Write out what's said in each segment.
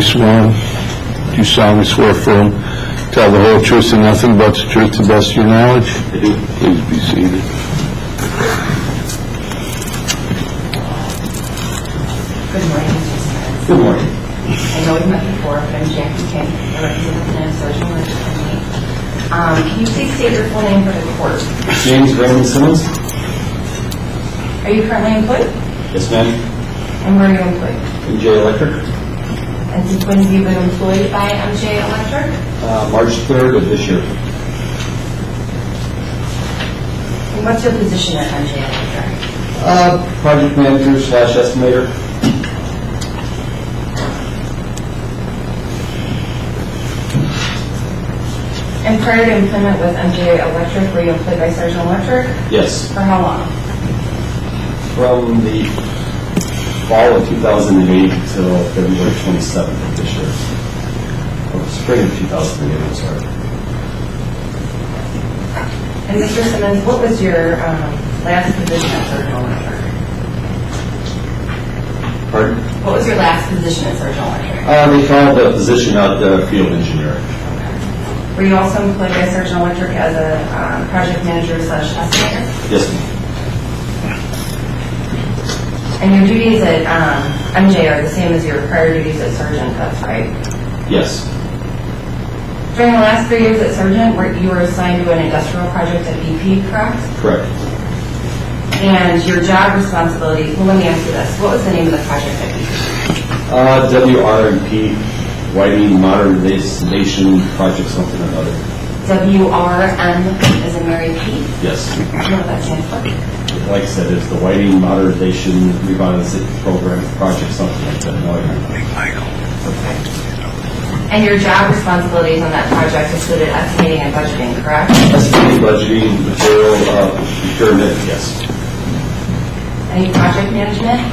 sworn. Do you solemnly swear affirm tell the whole truth and nothing but the truth to the best of your knowledge? I do. Please be seated. Good morning, Mr. Smith. Good morning. I know we've met before, but I'm Jackie King, a representative of Sargent Electric Company. Can you please state your full name for the court? James Raymond Simmons. Are you currently employed? Yes, ma'am. And where are you employed? MJ Electric. And since when have you been employed by MJ Electric? March 3rd of this year. And what's your position at MJ Electric? Project manager / estimator. And prior to employment with MJ Electric, were you employed by Sargent Electric? Yes. For how long? From the fall of 2008 until February 27th of this year. Or spring of 2008, I'm sorry. And Mr. Simmons, what was your last position at Sargent Electric? Pardon? What was your last position at Sargent Electric? They called the position out field engineer. Were you also employed by Sargent Electric as a project manager / estimator? Yes, ma'am. And your duties at MJ are the same as your prior duties at Sargent, that's right? Yes. During the last 3 years at Sargent, you were assigned to an industrial project at BP, correct? Correct. And your job responsibilities, well, let me ask you this. What was the name of the project at BP? WRMP, Whiting Modernization Project, something or other. WRM as in Mary P? Yes. I don't know what that stands for. Like I said, it's the Whiting Modernization Revitalization Program Project, something like that. No idea. Okay. And your job responsibilities on that project included estimating and budgeting, correct? Estimating, budgeting, material, procurement, yes. Any project management?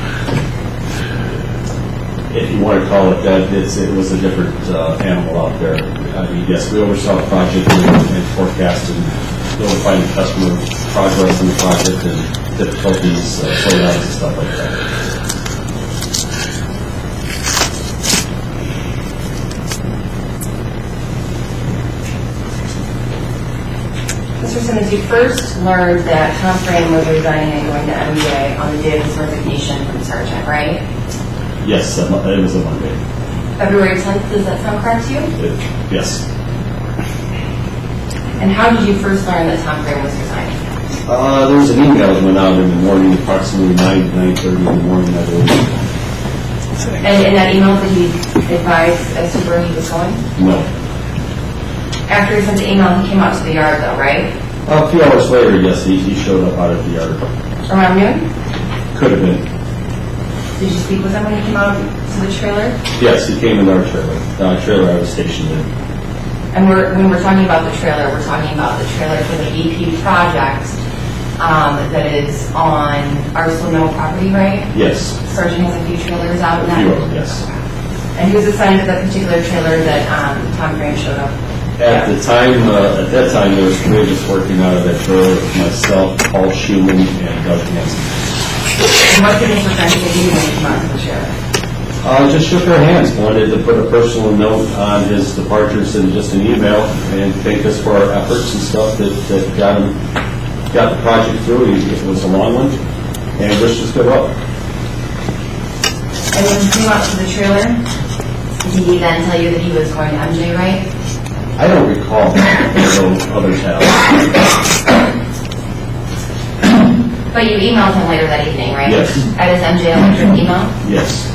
If you want to call it that, it was a different animal out there. I mean, yes, we oversaw the project and forecasted, notifying the customer progress in the project and difficulties, slowdowns and stuff like that. Mr. Simmons, you first learned that Tom Frame was resigning and going to MBA on the day of his resignation from Sargent, right? Yes, it was a Monday. February 10th, does that sound correct to you? Yes. And how did you first learn that Tom Frame was resigning? There was an email that went out in the morning, approximately 9 to 9:30 in the morning, I believe. And in that email, did he advise as to where he was going? No. After he sent the email, he came out to the yard, though, right? A few hours later, yes, he showed up out of the yard. Around noon? Could have been. Did you speak with him when he came out to the trailer? Yes, he came in our trailer. The trailer I was stationed in. And when we're talking about the trailer, we're talking about the trailer for the BP project that is on Arsenal Mill property, right? Yes. Sargent has a few trailers out in A that. few of them, yes. And he was assigned to that particular trailer that Tom Frame showed up. At that time, there was three of us working out of that trailer: myself, Paul Schumann, and Doug Hansen. And what did Mr. Frame do when he came out to the trailer? Just shook our hands. Wanted to put a personal note on his departures in just an email and thank us for our efforts and stuff that got the project through. It was a long one, and wished us good luck. And when he came out to the trailer, did he then tell you that he was going to MJ, right? I don't recall, though others have. But you emailed him later that evening, right? Yes. At his MJ Electric email? Yes.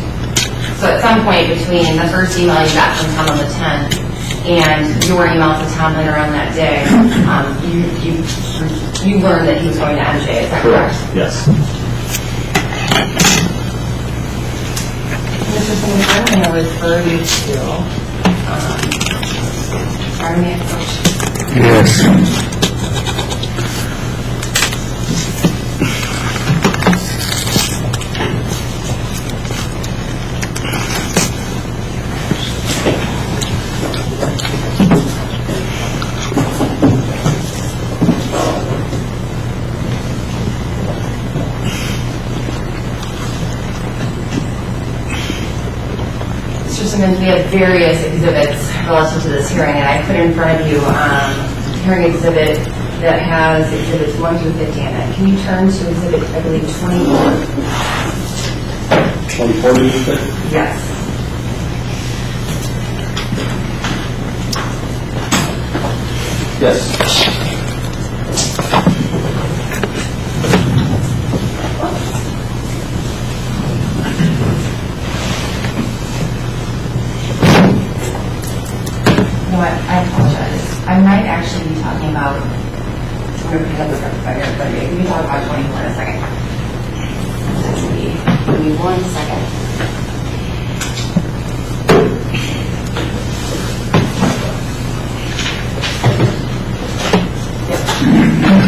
So at some point between the first email you got from Tom on the 10th and your email to Tom later on that day, you learned that he was going to MJ, is that correct? Yes. Mr. Simmons, I'm going to refer you to our main coach. Yes. Simmons, we have various exhibits relative to this hearing, and I put in front of you hearing exhibit that has exhibits 1 through 50 in it. Can you turn to exhibit, I believe, 24? 24, did you say? Yes. Yes. You know what? I apologize. I might actually be talking about. I'm going to pick up the record, but we can talk about 24 in a second. Give me 1 second.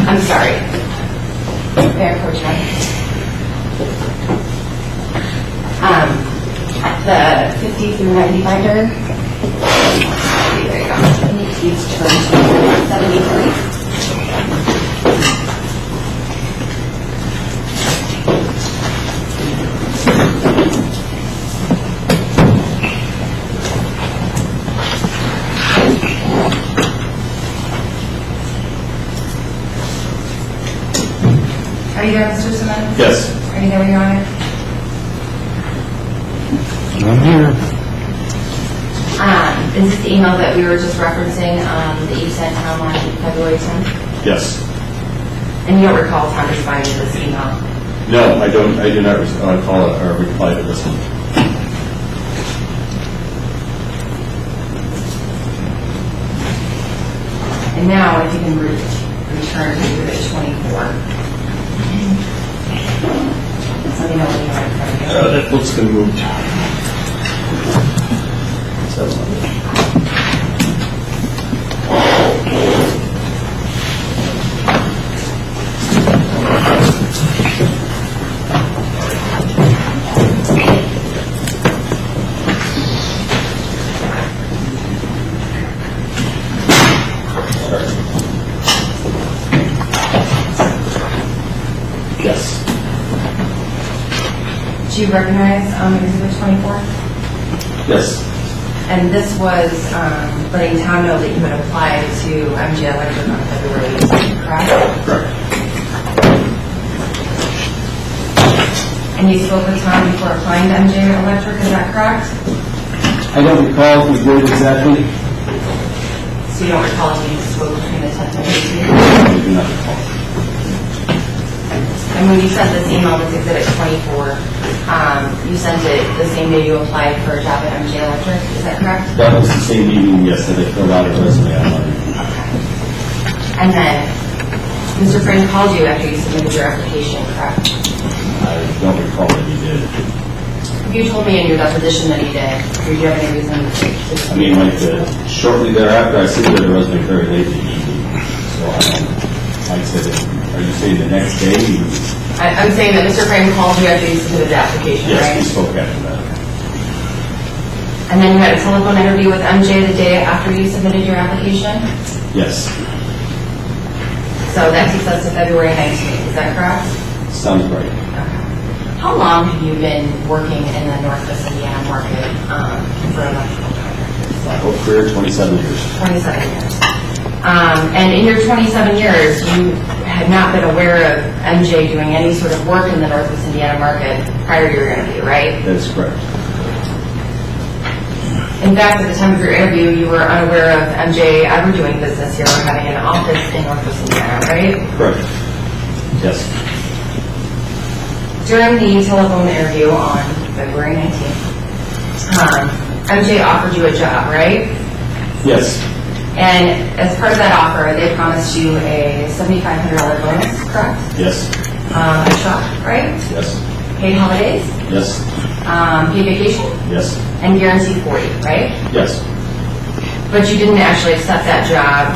I'm sorry. May I approach that? The 50 through 90 binder. There you go. Please turn to 73. Are you there, Mr. Simmons? Yes. Are you there, Your Honor? I'm here. Is this the email that we were just referencing that you sent home on February 10th? Yes. And you don't recall Tom responding to this email? No, I don't. I do not recall or reply to this one. And now, if you can return to exhibit 24. Let me know when you're in front of you. That book's been moved. Yes. Do you recognize exhibit 24? Yes. And this was letting Tom know that you had applied to MJ Electric on February 18th, correct? Correct. And you spoke with Tom before applying to MJ Electric, is that correct? I don't recall if we did exactly. So you don't recall if you spoke between the 10th and 18th? I do not recall. And when you sent this email, this exhibit 24, you sent it the same day you applied for a job at MJ Electric, is that correct? That was the same evening, yes, that I filled out a resume online. And then Mr. Frame called you after you submitted your application, correct? I don't recall that he did. You told me in your deposition that he did. Do you have any reason to I mean, like shortly thereafter, I submitted a resume very late in the evening. So I don't, like I said, are you saying the next day? I'm saying that Mr. Frame called you after you submitted the application, Yes, right? we spoke after that. And then you had a telephone interview with MJ the day after you submitted your application? Yes. So that takes us to February 19th, is that correct? Sounds right. How long have you been working in the Northwest Indiana market for electrical contractors? My whole career, 27 years. 27 years. And in your 27 years, you had not been aware of MJ doing any sort of work in the Northwest Indiana market prior to your interview, right? That is correct. In fact, at the time of your interview, you were unaware of MJ ever doing business here or having an office in Northwest Indiana, right? Correct. Yes. During the telephone interview on February 19th, MJ offered you a job, right? Yes. And as part of that offer, they promised you a $7,500 bonus, correct? Yes. A truck, right? Yes. Paid holidays, Yes. paid vacation, Yes. and guaranteed 40, right? Yes. But you didn't actually accept that job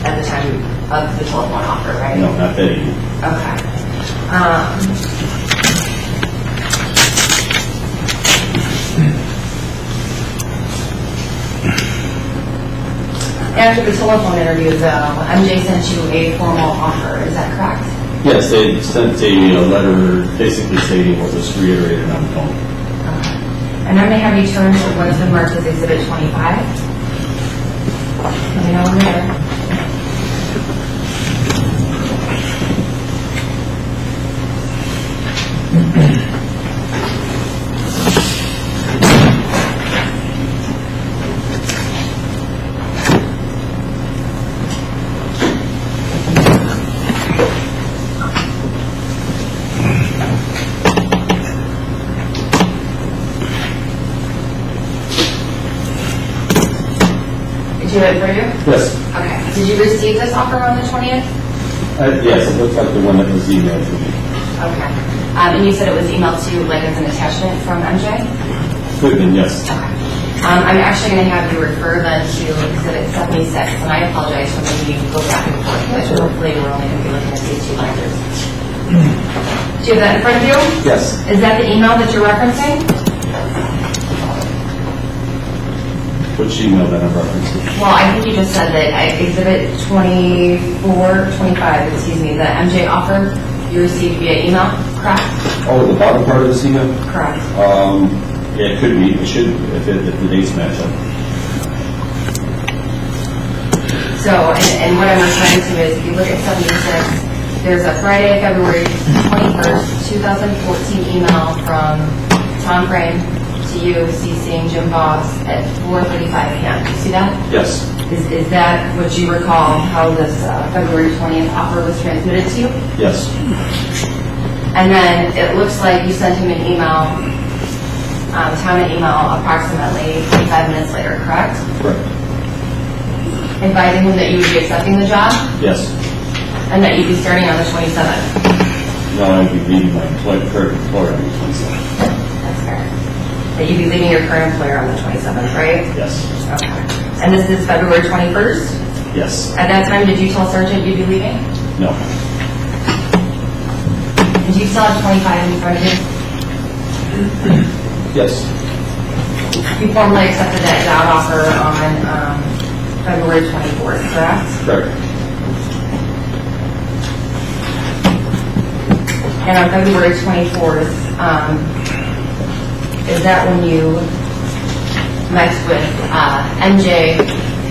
at the time of the telephone offer, right? No, not that evening. Okay. After the telephone interview, though, MJ sent you a formal offer, is that correct? Yes, they sent a letter basically stating what was reiterated on the phone. Okay. And I'm going to have you turn to what's been marked as Exhibit 25. Let me know when you're there. Did you have it for you? Yes. Okay. Did you receive this offer on the 20th? Yes, it looks like the one that was emailed to me. Okay. And you said it was emailed to you like as an attachment from MJ? Could have been, yes. Okay. I'm actually going to have you refer then to Exhibit 76, and I apologize for making you go back and forth, but hopefully we're only going to be looking at these two binders. Do you have that in front of you? Yes. Is that the email that you're referencing? Which email that I'm referencing? Well, I think you just said that Exhibit 25, the MJ offer you received via email, correct? Oh, the bottom part of this email? Correct. Yeah, it could be. It should, if the dates match up. So, and what I'm referring to is, if you look at 76, there's a Friday, February 21st, 2014 email from Tom Frame to you, CCing Jim Boggs at 4:35 p.m. Do you see that? Yes. Is that what you recall, how this February 20th offer was transmitted to you? Yes. And then it looks like you sent him an email, Tom an email approximately 25 minutes later, correct? Correct. Inviting him that you would be accepting the job Yes. and that you'd be starting on the 27th. No, I'd be leaving my current employer on the 27th. That's fair. That you'd be leaving your current employer on the 27th, right? Yes. Okay. And this is February 21st? Yes. At that time, did you tell Sargent you'd be leaving? No. And do you still have 25 in front of you? Yes. You formally accepted that job offer on February 24th, correct? Correct. And on February 24th, is that when you met with MJ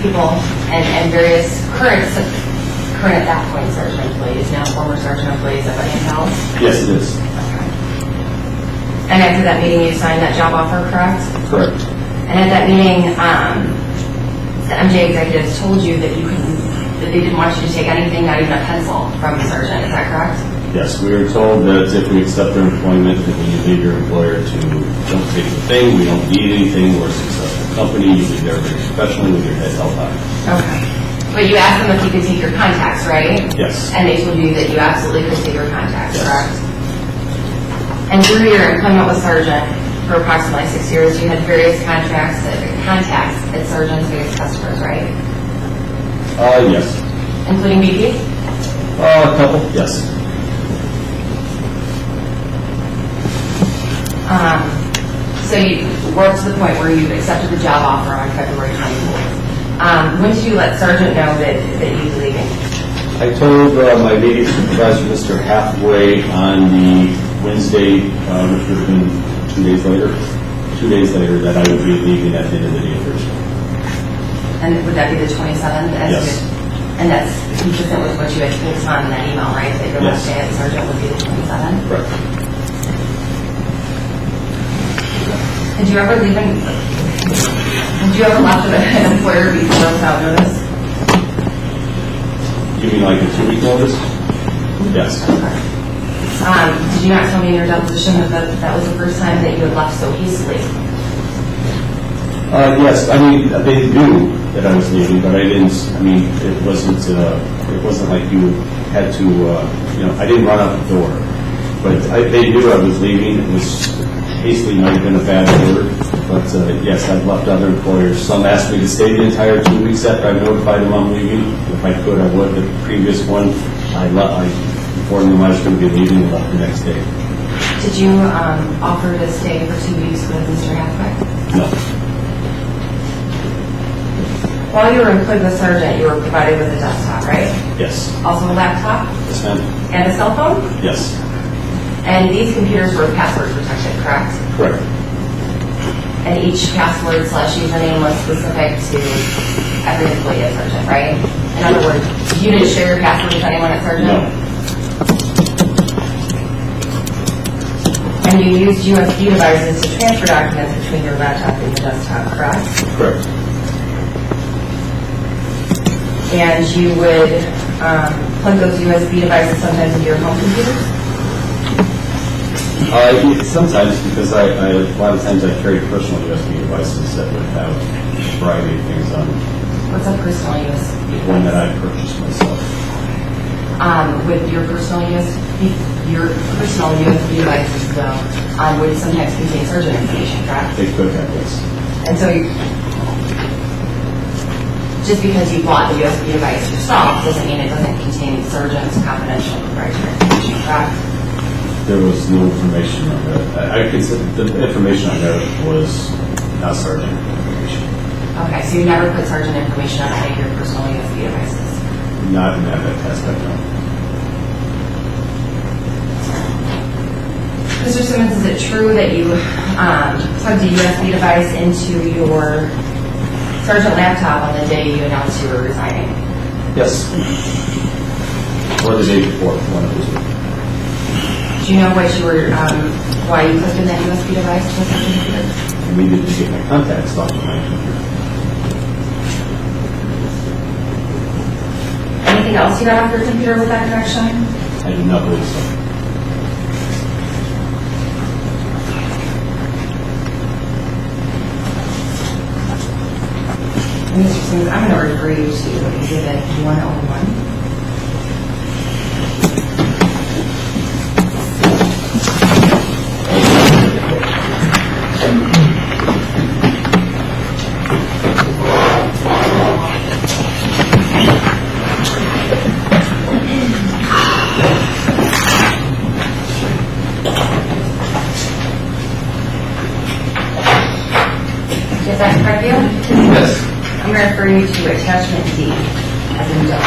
people and various current at that point Sargent employees, now former Sargent employees at Buddy & Howell's? Yes, it is. And after that meeting, you signed that job offer, correct? Correct. And at that meeting, the MJ executives told you that that they didn't want you to take anything, not even a pencil, from the Sargent. Is that correct? Yes, we were told that if we accept their employment, that when you leave your employer don't take the thing, we don't need anything, we're a successful company, you leave there very professionally with your head held high. Okay. But you asked them if you could take your contacts, right? Yes. And they told you that you absolutely could take your contacts, Yes. correct? And through your employment with Sargent for approximately 6 years, you had various contacts at Sargent's biggest customers, right? Yes. Including BP? A couple. Yes. So you worked to the point where you accepted the job offer on February 24th. When did you let Sargent know that you were leaving? I told my immediate supervisor, Mr. Halfway, on the Wednesday, which would have been 2 days later, that I would be leaving at the end of the day Thursday. And would that be the 27th? Yes. And that's consistent with what you had told Tom in that email, right? That your last Yes. day at Sargent would be the 27th? Correct. Did you ever left an employer before without notice? You mean like a 2-week notice? Yes. Did you not tell me in your deposition that was the first time that you had left so hastily? Yes, I mean, they knew that I was leaving, but I didn't, I mean, it wasn't like you had to, I didn't run out the door. But they knew I was leaving. It was hastily, might have been a bad word, but yes, I've left other employers. Some asked me to stay the entire 2 weeks after I notified them I'm leaving. If I could, I would. The previous one, I informed them I was going to be leaving and left the next day. Did you offer to stay for 2 weeks with Mr. Halfway? No. While you were employed with Sargent, you were provided with a desktop, right? Yes. Also a laptop? Yes, ma'am. And a cell phone? Yes. And these computers were password protected, correct? Correct. And each password / username was specific to every employee at Sargent, right? In other words, you didn't share your password with anyone at Sargent? No. And you used USB devices to transfer documents between your laptop and your desktop, correct? Correct. And you would plug those USB devices sometimes into your home computers? Sometimes, because a lot of times I carry personal USB devices that would have a variety of things on them. What's a personal USB device? One that I purchased myself. With your personal USB devices, though, would sometimes contain Sargent information, correct? They could have this. And so, just because you bought the USB device yourself doesn't mean it doesn't contain Sargent's confidential proprietary information, correct? There was no information on that. I consider the information on there was not Sargent information. Okay, so you never put Sargent information on any of your personal USB devices? Not in that aspect, no. Mr. Simmons, is it true that you plugged a USB device into your Sargent laptop on the day you announced you were resigning? Yes. Or the day before, one of those. Do you know what you were, why you plugged in that USB device to the computer? I needed to get my contacts off of my computer. Anything else you got off your computer with that connection? I do not believe so. Mr. Simmons, I'm going to refer you to Exhibit 101. Is that correct, you? Yes. I'm going to refer you to Attachment D, as in dog.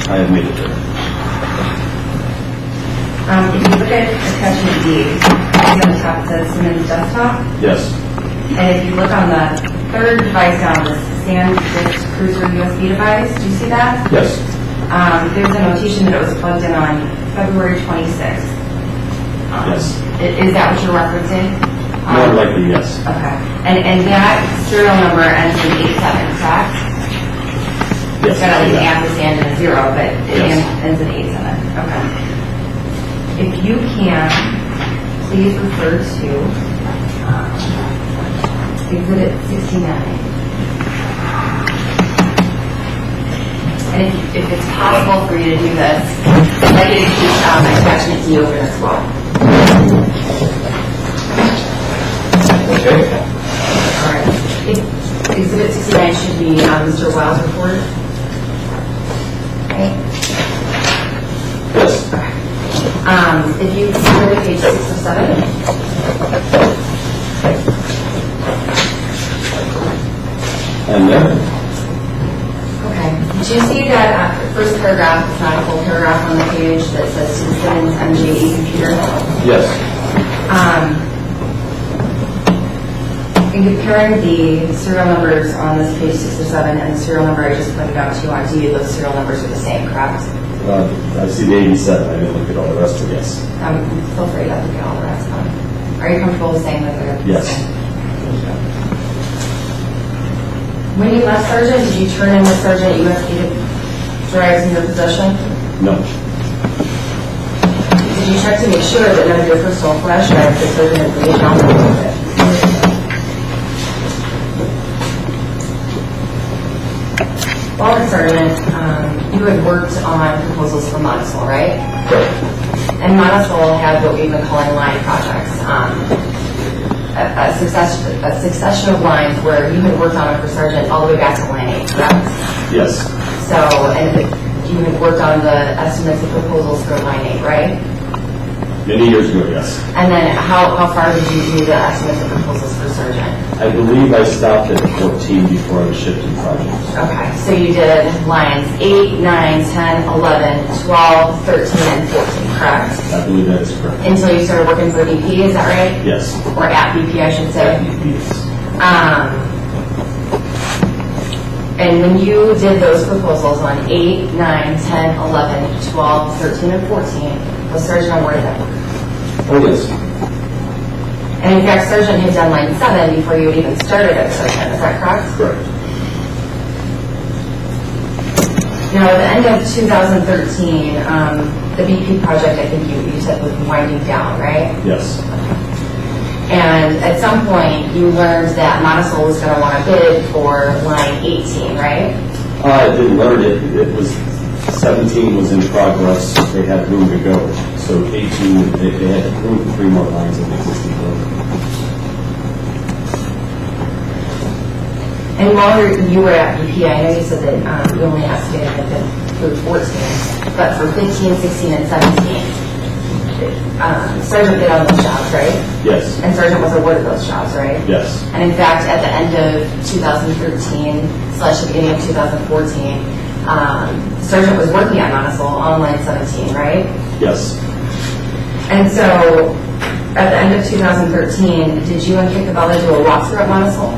I have made it there. If you look at Attachment D, it's on the top, it says Simmons Desktop. Yes. And if you look on the third device down, the SanDisk Cruiser USB device, do you see that? Yes. There's a notation that it was plugged in on February 26th. Yes. Is that what you're referencing? More likely, yes. Okay. And that serial number ends in 87, correct? It's got like an ampersand and a 0, but it Yes. ends in 87. Okay. If you can, please refer to Exhibit 69. And if it's possible for you to do this, I'd like you to keep Attachment D open as well. Okay. All right. Exhibit 69 should be Mr. Wiles' report. Okay. Yes. If you go to page 6 or 7. And there? Okay. Do you see that first paragraph, it's not a full paragraph on the page, that says to the Simmons MJE computer? Yes. In comparing the serial numbers on this page 6 or 7 and the serial number I just pointed out to you on D, those serial numbers are the same, correct? I see the 87. I didn't look at all the rest of it, yes. Feel free to look at all the rest of them. Are you comfortable with saying that they're the Yes. same? When you left Sargent, did you turn in the Sargent USB drives in your possession? No. Did you check to make sure that none of your personal flash drives had Sargent information on them with it? While at Sargent, you had worked on proposals for Montesol, right? Correct. And Montesol had what we've been calling line projects. a succession of lines where you had worked on it for Sargent all the way back to line 8, correct? Yes, So, and you had worked on the estimates and proposals for line 8, right? many years ago, yes. And then how far did you do the estimates and proposals for Sargent? I believe I stopped at 14 before I was shifting projects. Okay, so you did lines 8, 9, 10, 11, 12, 13, and 14, correct? I believe that is correct. Until you started working for BP, is that right? Yes. Or at BP, I should say. Yes. And when you did those proposals on 8, 9, 10, 11, 12, 13, and 14, was Sargent awarded that work? Oh, yes. And in fact, Sargent had done line 7 before you had even started at Sargent, is that correct? Correct. Now, at the end of 2013, the BP project, I think you said was winding down, right? Yes. And at some point, you learned that Montesol was going to want to bid for line 18, right? I didn't learn it. It was 17 was in progress. They had room to go. So 18, they had room for 3 more lines in the existing building. And while you were at BP, I know you said that you only estimated that through 14, but for 15, 16, and 17, Sargent bid on those jobs, right? Yes. And Sargent was awarded those jobs, right? Yes. And in fact, at the end of 2013 / the beginning of 2014, Sargent was working at Montesol on line 17, right? Yes. And so, at the end of 2013, did you and Kikabella do a walkthrough at Montesol?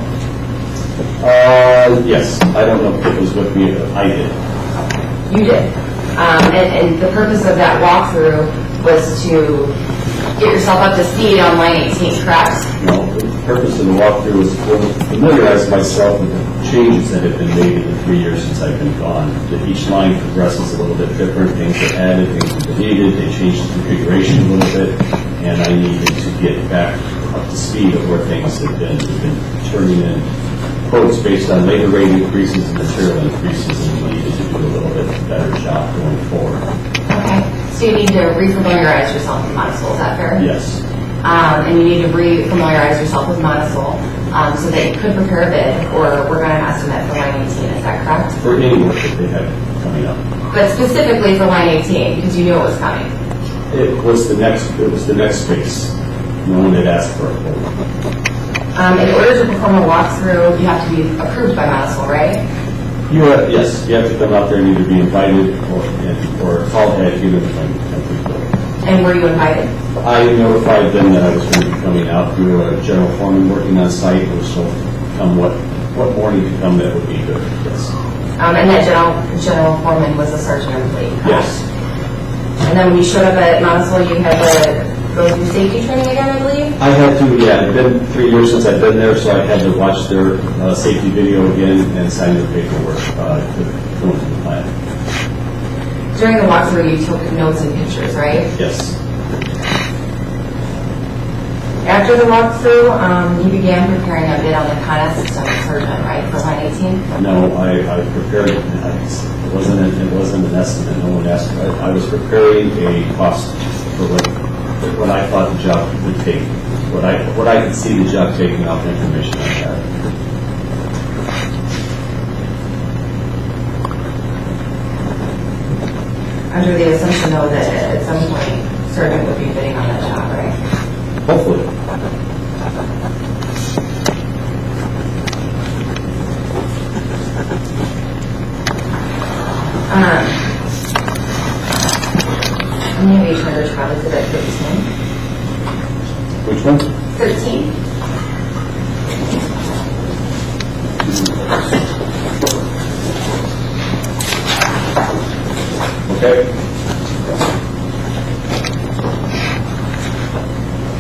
Yes. I don't know if it was with me, but I did. You did. And the purpose of that walkthrough was to get yourself up to speed on line 18, correct? No, the purpose of the walkthrough was to familiarize myself with the changes that have been made in the 3 years since I've been gone. That each line progresses a little bit different. Things are added, things are deleted. They changed the configuration a little bit, and I needed to get back up to speed of where things have been. We've been turning in quotes based on labor rate increases and material increases, and we needed to do a little bit better job going forward. Okay. So you need to re-familiarize yourself with Montesol, is that fair? Yes. And you need to re-familiarize yourself with Montesol so that you could prepare a bid, or we're going to estimate for line 18, is that correct? For any work that they have coming up. But specifically for line 18, because you knew it was coming. It was the next phase. No one had asked for a quote. In order to perform a walkthrough, you have to be approved by Montesol, right? Yes, you have to come out there and either be invited or call ahead, given the complete. And were you invited? I notified them that I was going to be coming out through a general foreman working on site, and was told come what morning to come that would be good. Yes. And that general foreman was a sergeant employee, correct? Yes. And then when you showed up at Montesol, you had to go through safety training again, I believe? I had to, yeah, it's been 3 years since I've been there, so I had to watch their safety video again and sign their paperwork to go into the plant. During the walkthrough, you took notes and pictures, right? Yes. After the walkthrough, you began preparing a bid on the CONA system Sargent, right, for line 18? No, I prepared, it wasn't an estimate, no one asked. I was preparing a cost for what I thought the job would take, what I could see the job taking off the information I had. Under the assumption, though, that at some point, Sargent would be bidding on that job, right? Hopefully. How many of you charters probably said at 13? Which one? 13. Okay.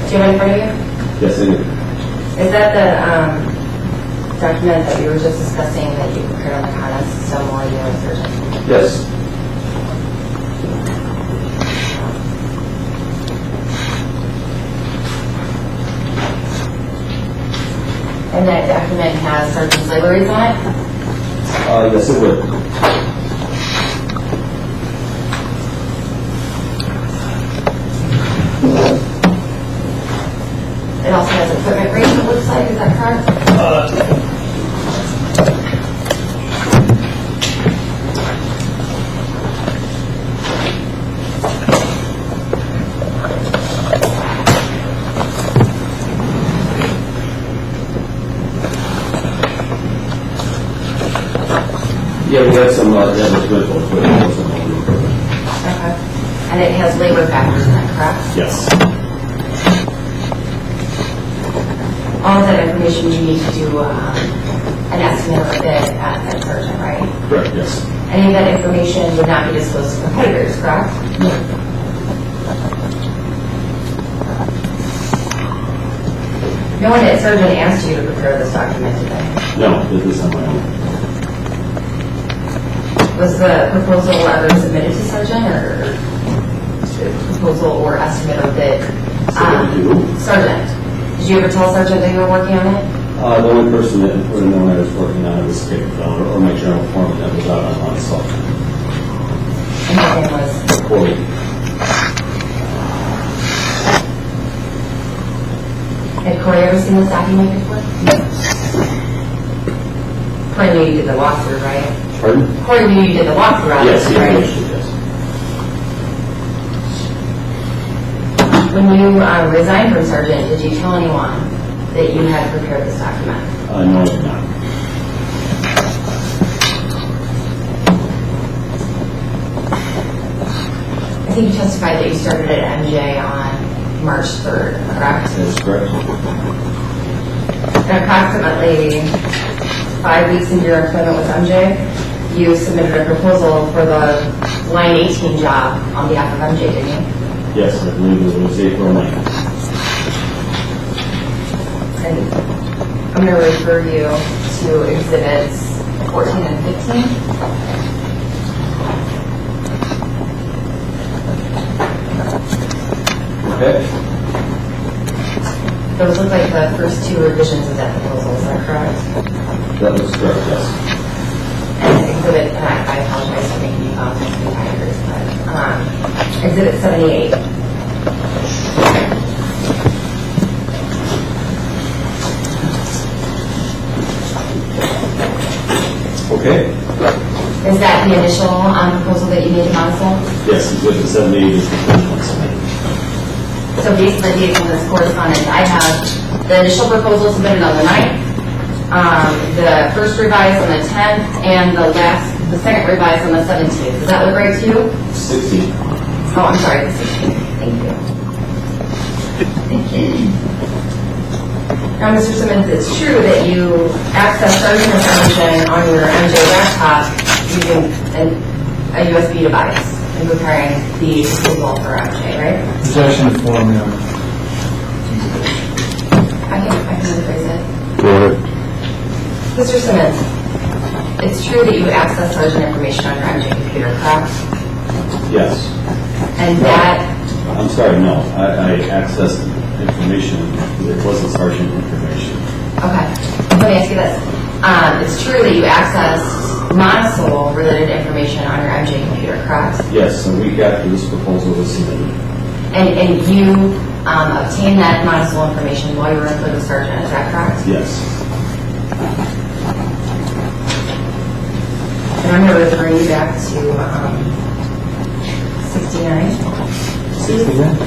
Do you have it in front of you? Yes, I do. Is that the document that we were just discussing that you prepared on the CONA system while you were Sargent? Yes. And that document has Sargent's labor rates on it? Yes, it would. It also has equipment rates like, is that correct? Yeah, we had some, that was rental equipment, wasn't all new equipment. Okay. And it has labor factors in it, correct? Yes. All of that information you need to do an estimate of it at Sargent, right? Correct, yes. Any of that information would not be disclosed to competitors, correct? No. No one at Sargent asked you to prepare this document today. No, this is on my own. Was the proposal ever submitted to Sargent, or the proposal or estimate of it? Submitted to? Sargent. Did you ever tell Sargent that you were working on it? The only person that would have known I was working on it was Kate or my general foreman that was out on myself. And his name was? Corey. Had Corey ever seen this document before? Corey knew you did the walkthrough, right? Pardon? Corey knew you did the walkthrough, Yes, he right? understood, yes. When you resigned from Sargent, did you tell anyone that you had prepared this document? No, I did not. I think you testified that you started at MJ on March 3rd, correct? That is correct. And approximately 5 weeks into your employment with MJ, you submitted a proposal for the Line 18 job on behalf of MJ, didn't you? Yes, I believe it was April 9th. And I'm going to refer you to exhibits 14 and 15. Okay. Those look like the first two revisions of that proposal, is that correct? That was correct, yes. And exhibit, and I apologize for making you competitors, but exhibit 78. Okay. Is that the initial proposal that you made to Monticello? Yes, exhibit 78 is the first one submitted. So basically, based on this correspondence, I have the initial proposal submitted on the 9th, the first revised on the 10th, and the second revised on the 17th. Does that look right to you? 16. Oh, I'm sorry, the 16th. Thank you. Now, Mr. Simmons, it's true that you access Sargent information on your MJ laptop using a USB device and preparing the proposal for MJ, right? Possession of form, yeah. I can rephrase it. Go ahead. Mr. Simmons, it's true that you access Sargent information on your MJ computer, correct? Yes. And that, I'm sorry, no. I accessed information. It wasn't Sargent information. okay, let me ask you this. It's true that you access Monticello related information on your MJ computer, correct? Yes, a week after this proposal was submitted. And you obtained that Monticello information while you were employed with Sargent, is that correct? Yes. And I'm going to refer you back to 69. 69?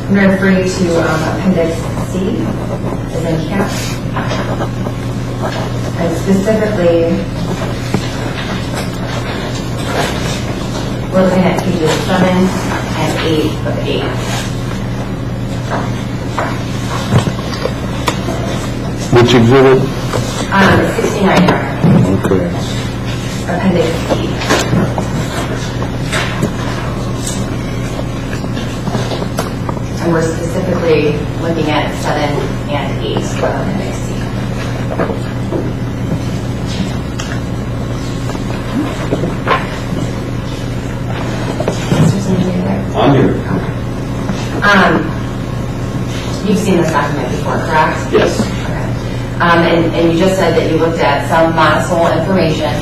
I'm going to refer you to Appendix C, as in CAP. And specifically, we're looking at pages 7 and 8 of 8. Which exhibit? 69, Your Honor. Okay. Appendix C. And we're specifically looking at 7 and 8 of Appendix C. Mr. Simmons, are you there? I'm here. You've seen this document before, correct? Yes. And you just said that you looked at some model information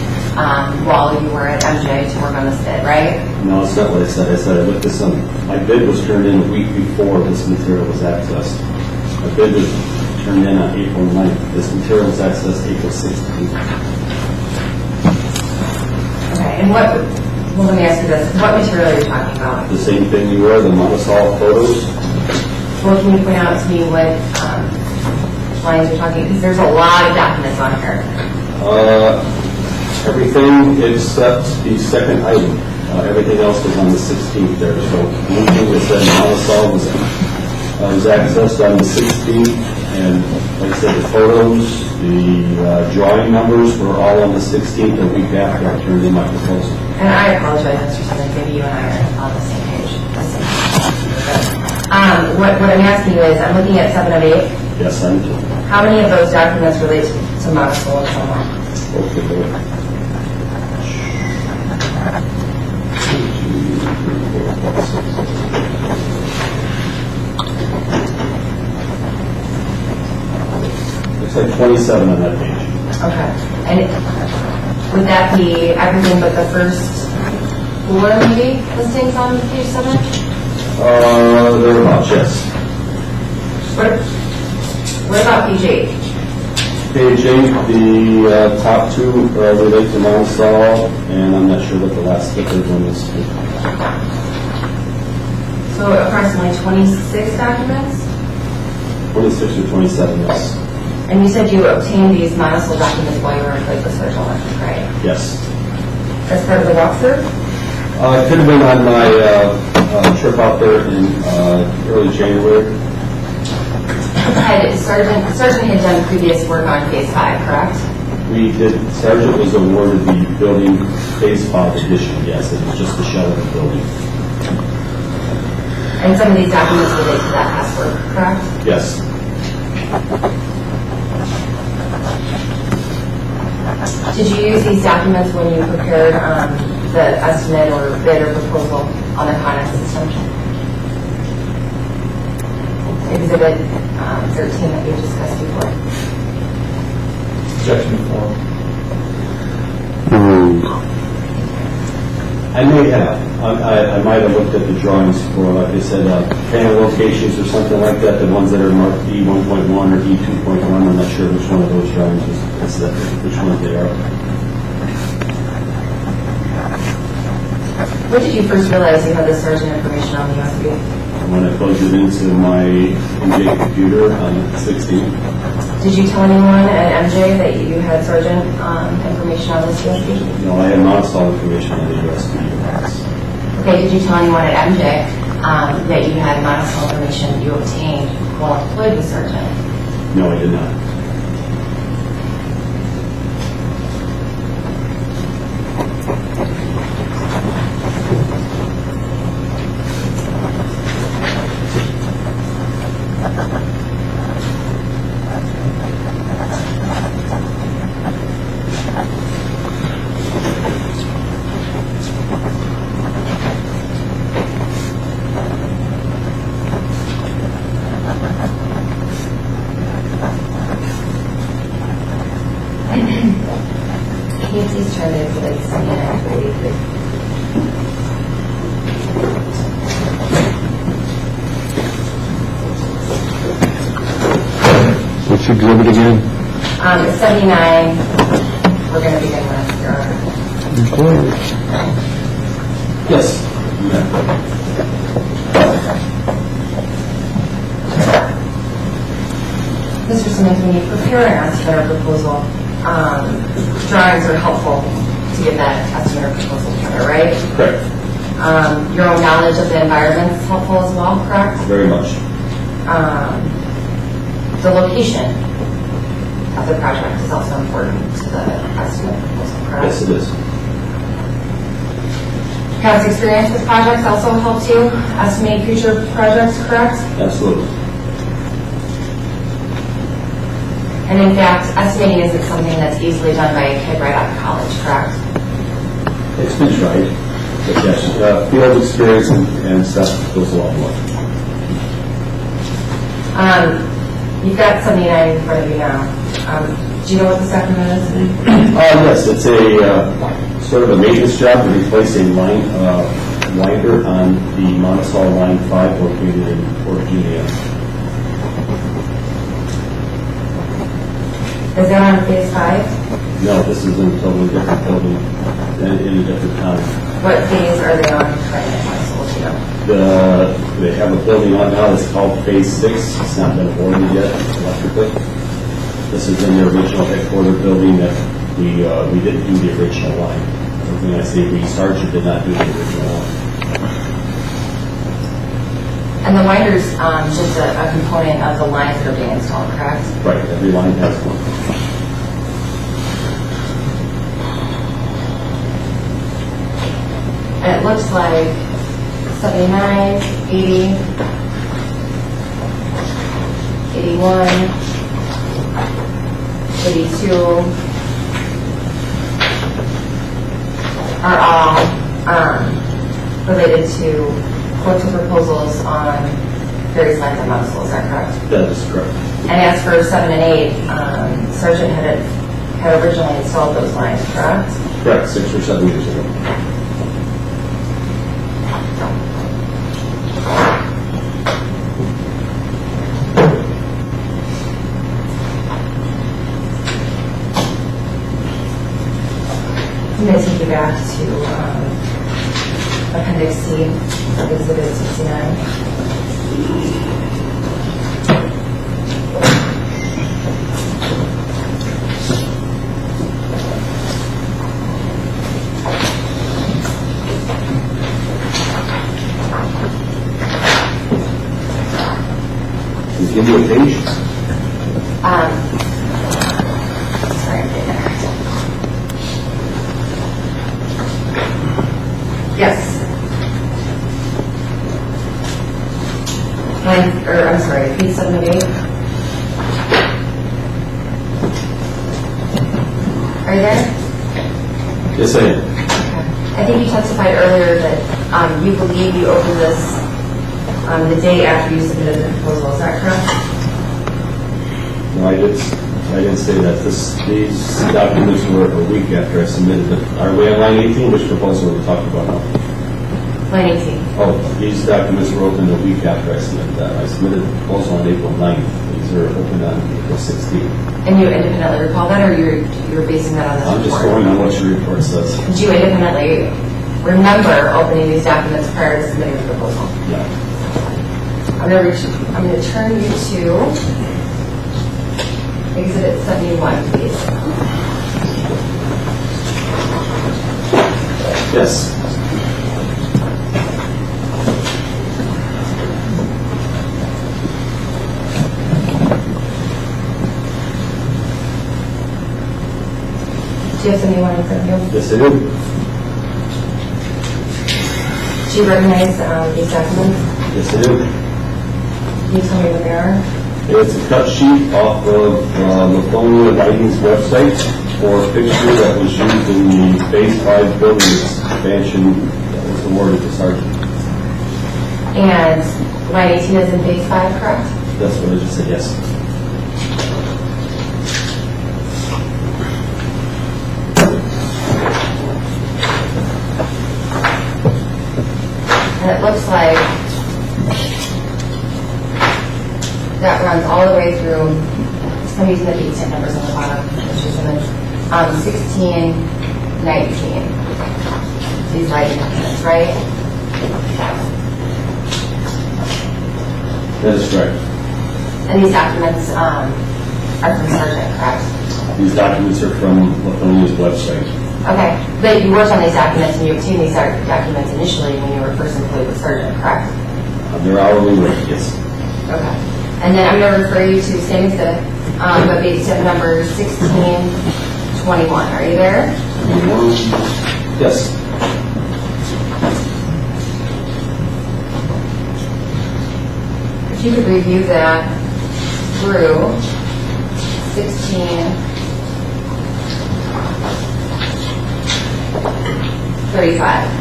while you were at MJ to work on this bid, right? No, it's not what I said. I said I looked at some, my bid was turned in a week before this material was accessed. My bid was turned in on April 9th. This material was accessed April 16th. Okay, and well, let me ask you this. What material are you talking about? The same thing you were, the Montasol photos. Well, can you point out to me what lines you're talking, because there's a lot of documents on here. Everything except the second item. Everything else was on the 16th there. So one thing that said Montasol was accessed on the 16th, and like I said, the photos, the drawing numbers were all on the 16th, a week after I turned in my proposal. And I apologize, Mr. Simmons, maybe you and I are on the same page. What I'm asking you is, I'm looking at 7 of 8. Yes, I do. How many of those documents relate to Montasol and someone? Okay. Looks like 27 on that page. Okay. And would that be everything but the first 4 maybe listings on page 7? Thereabouts, yes. What about page 8? Page 8, the top 2 relate to Montasol, and I'm not sure what the last third one is. So approximately 26 documents? 26 or 27, yes. And you said you obtained these Montasol documents while you were employed with Sargent, right? Yes. As part of the walkthrough? It could have been on my trip out there in early January. Sargent had done previous work on phase 5, correct? We did, Sargent was awarded the building phase 5 addition, yes, it was just the shell of the building. And some of these documents relate to that past work, correct? Yes. Did you use these documents when you prepared the estimate or bid or proposal on the Conex system? Exhibit 13 that we discussed before. Objection form. I may have. I might have looked at the drawings for, like I said, panel locations or something like that, the ones that are marked E1.1 or E2.1. I'm not sure which one of those drawings is that, which ones they are. When did you first realize you had the Sargent information on the USB? When I plugged it into my MJ computer on the 16th. Did you tell anyone at MJ that you had Sargent information on this USB? No, I had Montasol information on the USB device. Okay, did you tell anyone at MJ that you had Montasol information you obtained while employed with Sargent? No, I did not. Can you please turn to exhibit 383? Which exhibit again? 79, we're going to begin with your honor. Yes. Mr. Simmons, when you prepare an estimate or proposal, drawings are helpful to get that estimate or proposal together, right? Correct. Your own knowledge of the environment is helpful as well, correct? Very much. The location of the project is also important to the estimate or proposal, correct? Yes, it is. Past experience with projects also helps you estimate future projects, correct? Absolutely. And in fact, estimating isn't something that's easily done by a kid right out of college, correct? It's been tried. But yes, field experience and stuff goes a long way. You've got 79 in front of you now. Do you know what this document is? Yes, it's a sort of a maintenance job to replace a winder on the Monticello Line 5 located in Port Virginia. Is that on phase 5? No, this is in a totally different building and in a different town. What phase are they on right now? You know? They have a building on now that's called Phase 6. It's not been awarded yet electrically. This is in the original headquarters building that we didn't do the original line. When I say we, Sargent did not do the original line. And the winder's just a component of the lines that are being installed, correct? Right, every line has one. And it looks like 79, 80, 81, 82 are all related to quotes and proposals on various lines of Monticello. Is that correct? That is correct. And as for 7 and 8, Sargent had originally installed those lines, correct? Correct, 6 or 7 years ago. I'm going to take you back to Appendix C, Exhibit 69. Can you give me a page? Sorry, I'm getting there. Yes. I'm sorry, page 7 of 8. Are you there? Yes, I am. Okay. I think you testified earlier that you believe you opened this the day after you submitted the proposal. Is that correct? No, I didn't say that. These documents were a week after I submitted them. Are we on line 18? Which proposal are we talking about now? Line 18. Oh, these documents were opened a week after I submitted that. I submitted the proposal on April 9th. These are opened on April 16th. And you independently recall that, or you're basing that on this I'm report? just going on what your report says. Do you independently remember opening these documents prior to submitting the proposal? Yeah. I'm going to turn you to Exhibit 71, please. Yes. Do you have 71 in front of you? Yes, I do. Do you recognize these documents? Yes, I do. Can you tell me what they are? It's a cut sheet off of LakeCo Lighting's website for a fixture that was used in the Phase 5 building expansion that was awarded to Sargent. And line 18 is in phase 5, correct? That's what I just said, yes. And it looks like that runs all the way through, I'm using the date set numbers on the bottom, which is 16, 19. These lighting documents, right? That is correct. And these documents are from Sargent, correct? These documents are from LakeCo's website. Okay, but you worked on these documents and you obtained these documents initially when you were first employed with Sargent, correct? They're hourly rate, yes. Okay. And then I'm going to refer you to same exhibit, but base step number 1621. Are you there? Yes. If you could review that through 1635.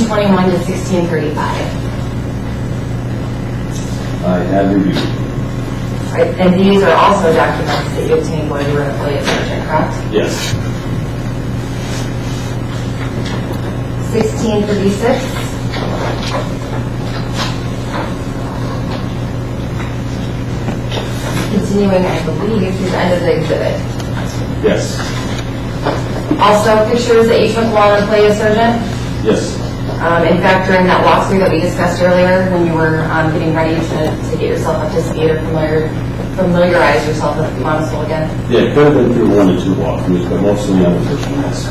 1621 to 1635. I have reviewed. Right, and these are also documents that you obtained while you were an employee of Sargent, correct? Yes. 1636. Continuing, I believe, to the end of the exhibit. Yes. Also, pictures that you took while an employee of Sargent. Yes. In fact, during that walkthrough that we discussed earlier, when you were getting ready to get yourself up to speed or familiarize yourself with Montesol again. Yeah, it could have been through 1 or 2 walkthroughs, but mostly on the first one, yes.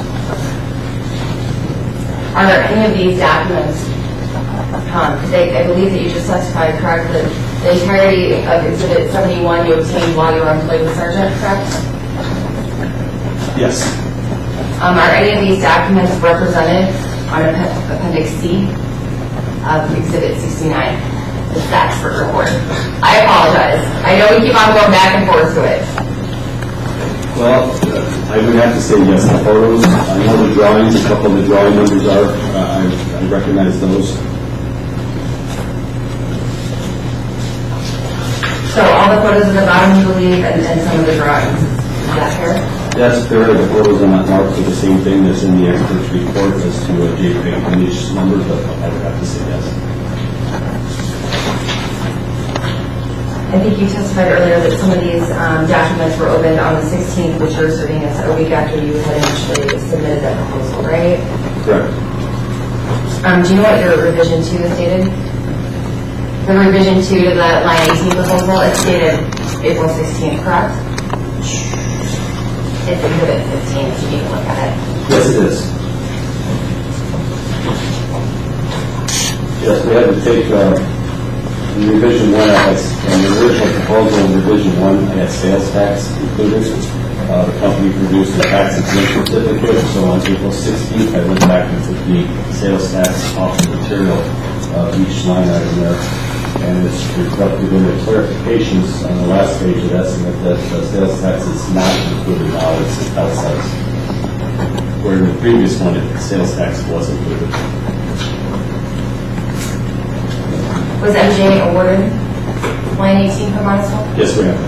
Are there any of these documents, because I believe that you just testified, correct, that the entirety of Exhibit 71 you obtained while you were employed with Sargent, correct? Yes. Are any of these documents represented on Appendix C of Exhibit 69, the stats for report? I apologize. I know we keep on going back and forth to it. Well, I would have to say yes. The photos, I know the drawings, a couple of the drawing numbers are, I recognize those. So all the photos at the bottom, you believe, and some of the drawings. Is that fair? That's fair. The photos are not marked for the same thing that's in the expert's report as to a JPEG image number, but I would have to say yes. I think you testified earlier that some of these documents were opened on the 16th, which you're serving as a week after you had initially submitted that proposal, right? Correct. Do you know what your revision 2 is dated? The revision 2 to the line 18 proposal, it's dated April 16th, correct? It's Exhibit 15, if you need to look at it. Yes, it is. Yes, we had to take in revision 1, in the original proposal in revision 1, I had sales tax included. The company produced a tax exemption certificate, so on April 16th, I went back and took the sales tax off the material of each line item there. And it's reflected in the clarifications on the last page of estimate that the sales tax is not included now, it's outside. Where in the previous one, the sales tax was included. Was MJ awarded line 18 for Montesol? Yes, we have.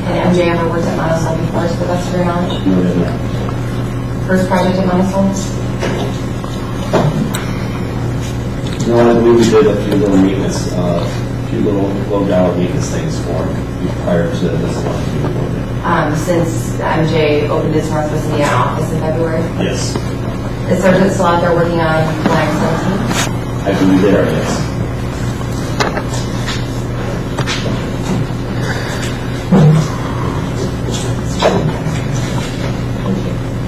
Had MJ ever worked at Montesol before, to the best of your knowledge? No, we have not. First project at Montesol? No, I believe we did a few little maintenance, few little low-dollar maintenance things for him prior to this one being awarded. Since MJ opened its Northwest Indiana office in February? Yes. Is Sargent still out there working on line 17? I believe they are, yes.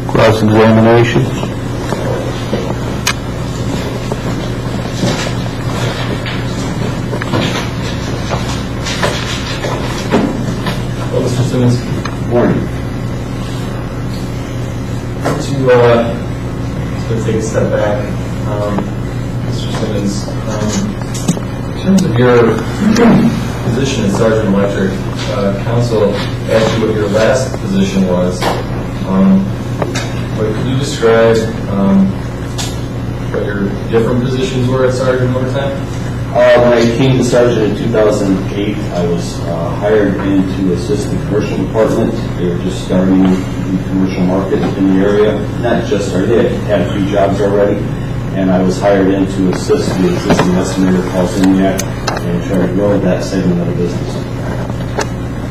Cross-examination. Well, Mr. Simmons, Morning. to take a step back, Mr. Simmons, in terms of your position at Sargent Electric, council asked you what your last position was. But could you describe what your different positions were at Sargent over time? When I came to Sargent in 2008, I was hired in to assist the commercial department. They were just starting the commercial market in the area. Not just started, they had a few jobs already. And I was hired in to assist the existing estimator, Paul Ziniak, and try to grow that segment of the business.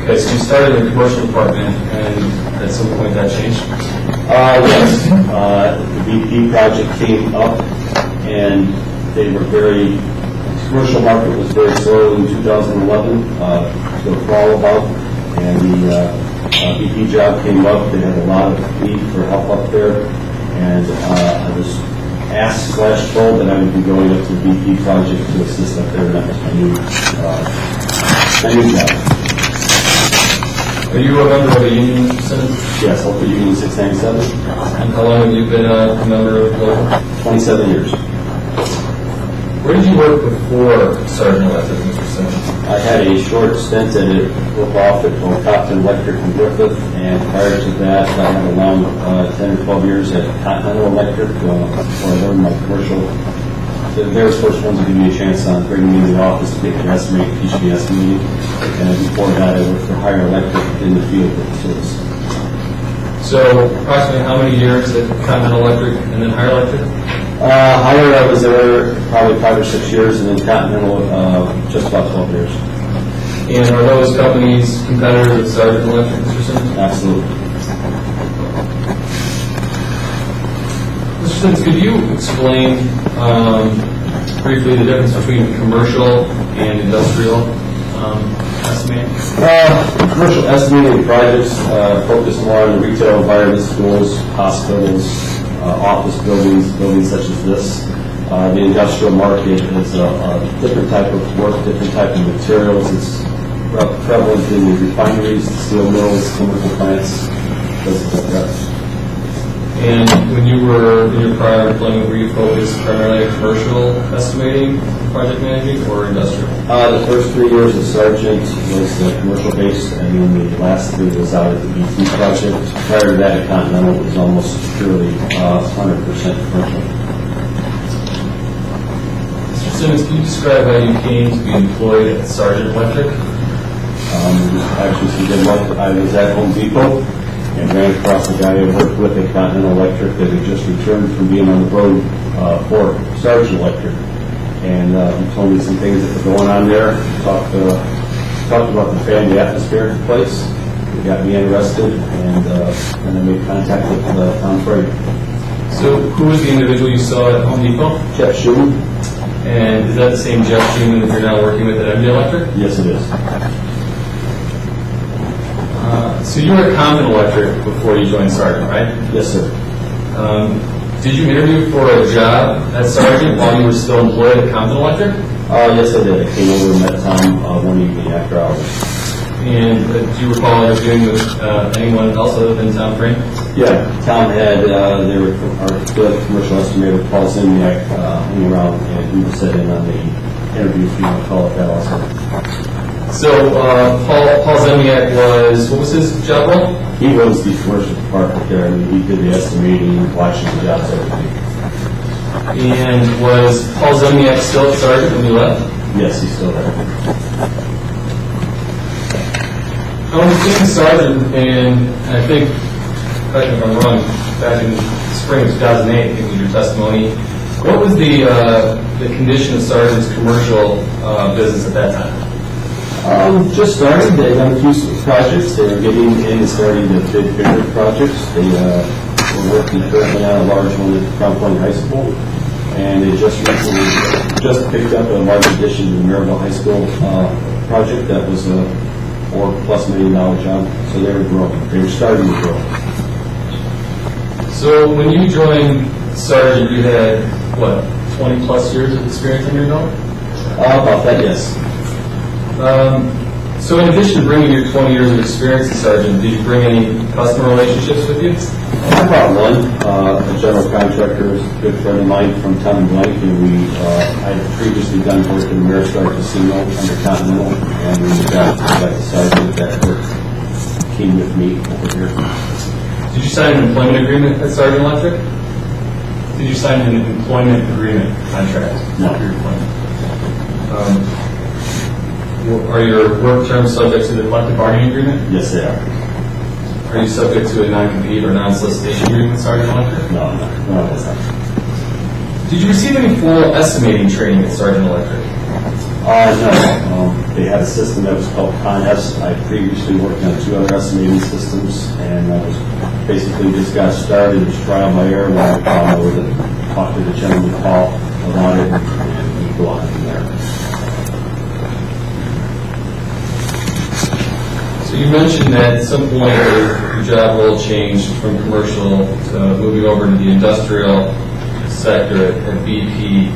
Okay, so you started in the commercial department, and at some point that changed? Yes. The BP project came up, and they were the commercial market was very slow in 2011 to crawl about, and the BP job came up. They had a lot of need for help up there, and I was asked / told that I would be going up to the BP project to assist up there, and that was my new job. Are you a member of a union, Simmons? Yes, I'll put Union 697. And how long have you been a member of LakeCo? 27 years. Where did you work before Sargent Electric, Mr. I had a short stint at a local outfit called Copton Electric in Griffith, and prior to that, I had a long 10 or 12 years at Continental Electric, where I learned my commercial. The very first ones to give me a chance on bringing me into the office to get your estimate, teach me estimating, and before that, I worked for Higher Electric in the field with service. So approximately how many years at Continental Electric and then Higher Electric? Higher, I was there probably 5 or 6 years, and then Continental, just about 12 years. And are those companies competitors of Sargent Electric, Mr. Simmons? Absolutely. Mr. Simmons, could you explain briefly the difference between commercial and industrial estimating? Commercial estimating projects focus more on the retail environment, schools, hospitals, office buildings, buildings such as this. The industrial market is a different type of work, different type of materials. It's prevalent in the refineries, steel mills, chemical plants, places like that. And when you were in your prior employment, were you focused primarily on commercial estimating, project managing, or industrial? The first 3 years at Sargent was commercial based, and then the last 3 was out at the BT project. Prior to that at Continental, it was almost purely 100% commercial. Mr. Simmons, can you describe how you came to be employed at Sargent Electric? Actually, I was at Home Depot and ran across a guy I worked with at Continental Electric that had just returned from being on the road for Sargent Electric. And he told me some things that were going on there. Talked about the family atmosphere of the place. It got me interested, and I made contact with Tom Frey. So who was the individual you saw at Home Depot? Jeff Schumann? And is that the same Jeff Schumann that you're now working with at MD Electric? Yes, it is. So you were at Continental Electric before you joined Sargent, right? Yes, sir. Did you interview for a job at Sargent while you were still employed at Continental Electric? Yes, I did. I came over and met Tom one evening after hours. And do you recall interviewing with anyone else other than Tom Frame? Yeah, Tom had, there were our good commercial estimator, Paul Zimniak, hanging around, and he was sitting on the interview, if you want to call it that also. So Paul Zimniak what was his job role? He runs the commercial department there, and he did the estimating, watching the jobs every day. And was Paul Zimniak still at Sargent when you left? Yes, he's still there. I was thinking Sargent, and I think, correct me if I'm wrong, back in spring of 2008, I think was your testimony. What was the condition of Sargent's commercial business at that time? Just started. They done a few projects. They were getting in and starting the bigger projects. They were working currently on a large one at Crown Point High School, and they just recently picked up a large addition to the Maryville High School project that was a $4+ million job. So they were growing. They were starting to grow. So when you joined Sargent, you had, 20+ years of experience on your belt? About that, yes. So in addition to bringing your 20 years of experience at Sargent, did you bring any customer relationships with you? I brought one, a general contractor, a good friend of mine from Town and Blank, and I had previously done work in the Maristar Casino under Continental, and when we got to Sargent, that work came with me over here. Did you sign an employment agreement at Sargent Electric? Did you sign an employment agreement contract? No. For your employment? Are your work terms subject to the collective bargaining agreement? Yes, they are. Are you subject to a non-compete or non-solicitation agreement with Sargent Electric? No, that's not. Did you receive any full estimating training at Sargent Electric? No. They had a system that was called ConEst. I previously worked on 2 other estimating systems, and I was basically just got started, just trial by error, when I found over to talk to the gentleman Paul about it, and we go on from there. So you mentioned that at some point your job role changed from commercial to moving over to the industrial sector at BP.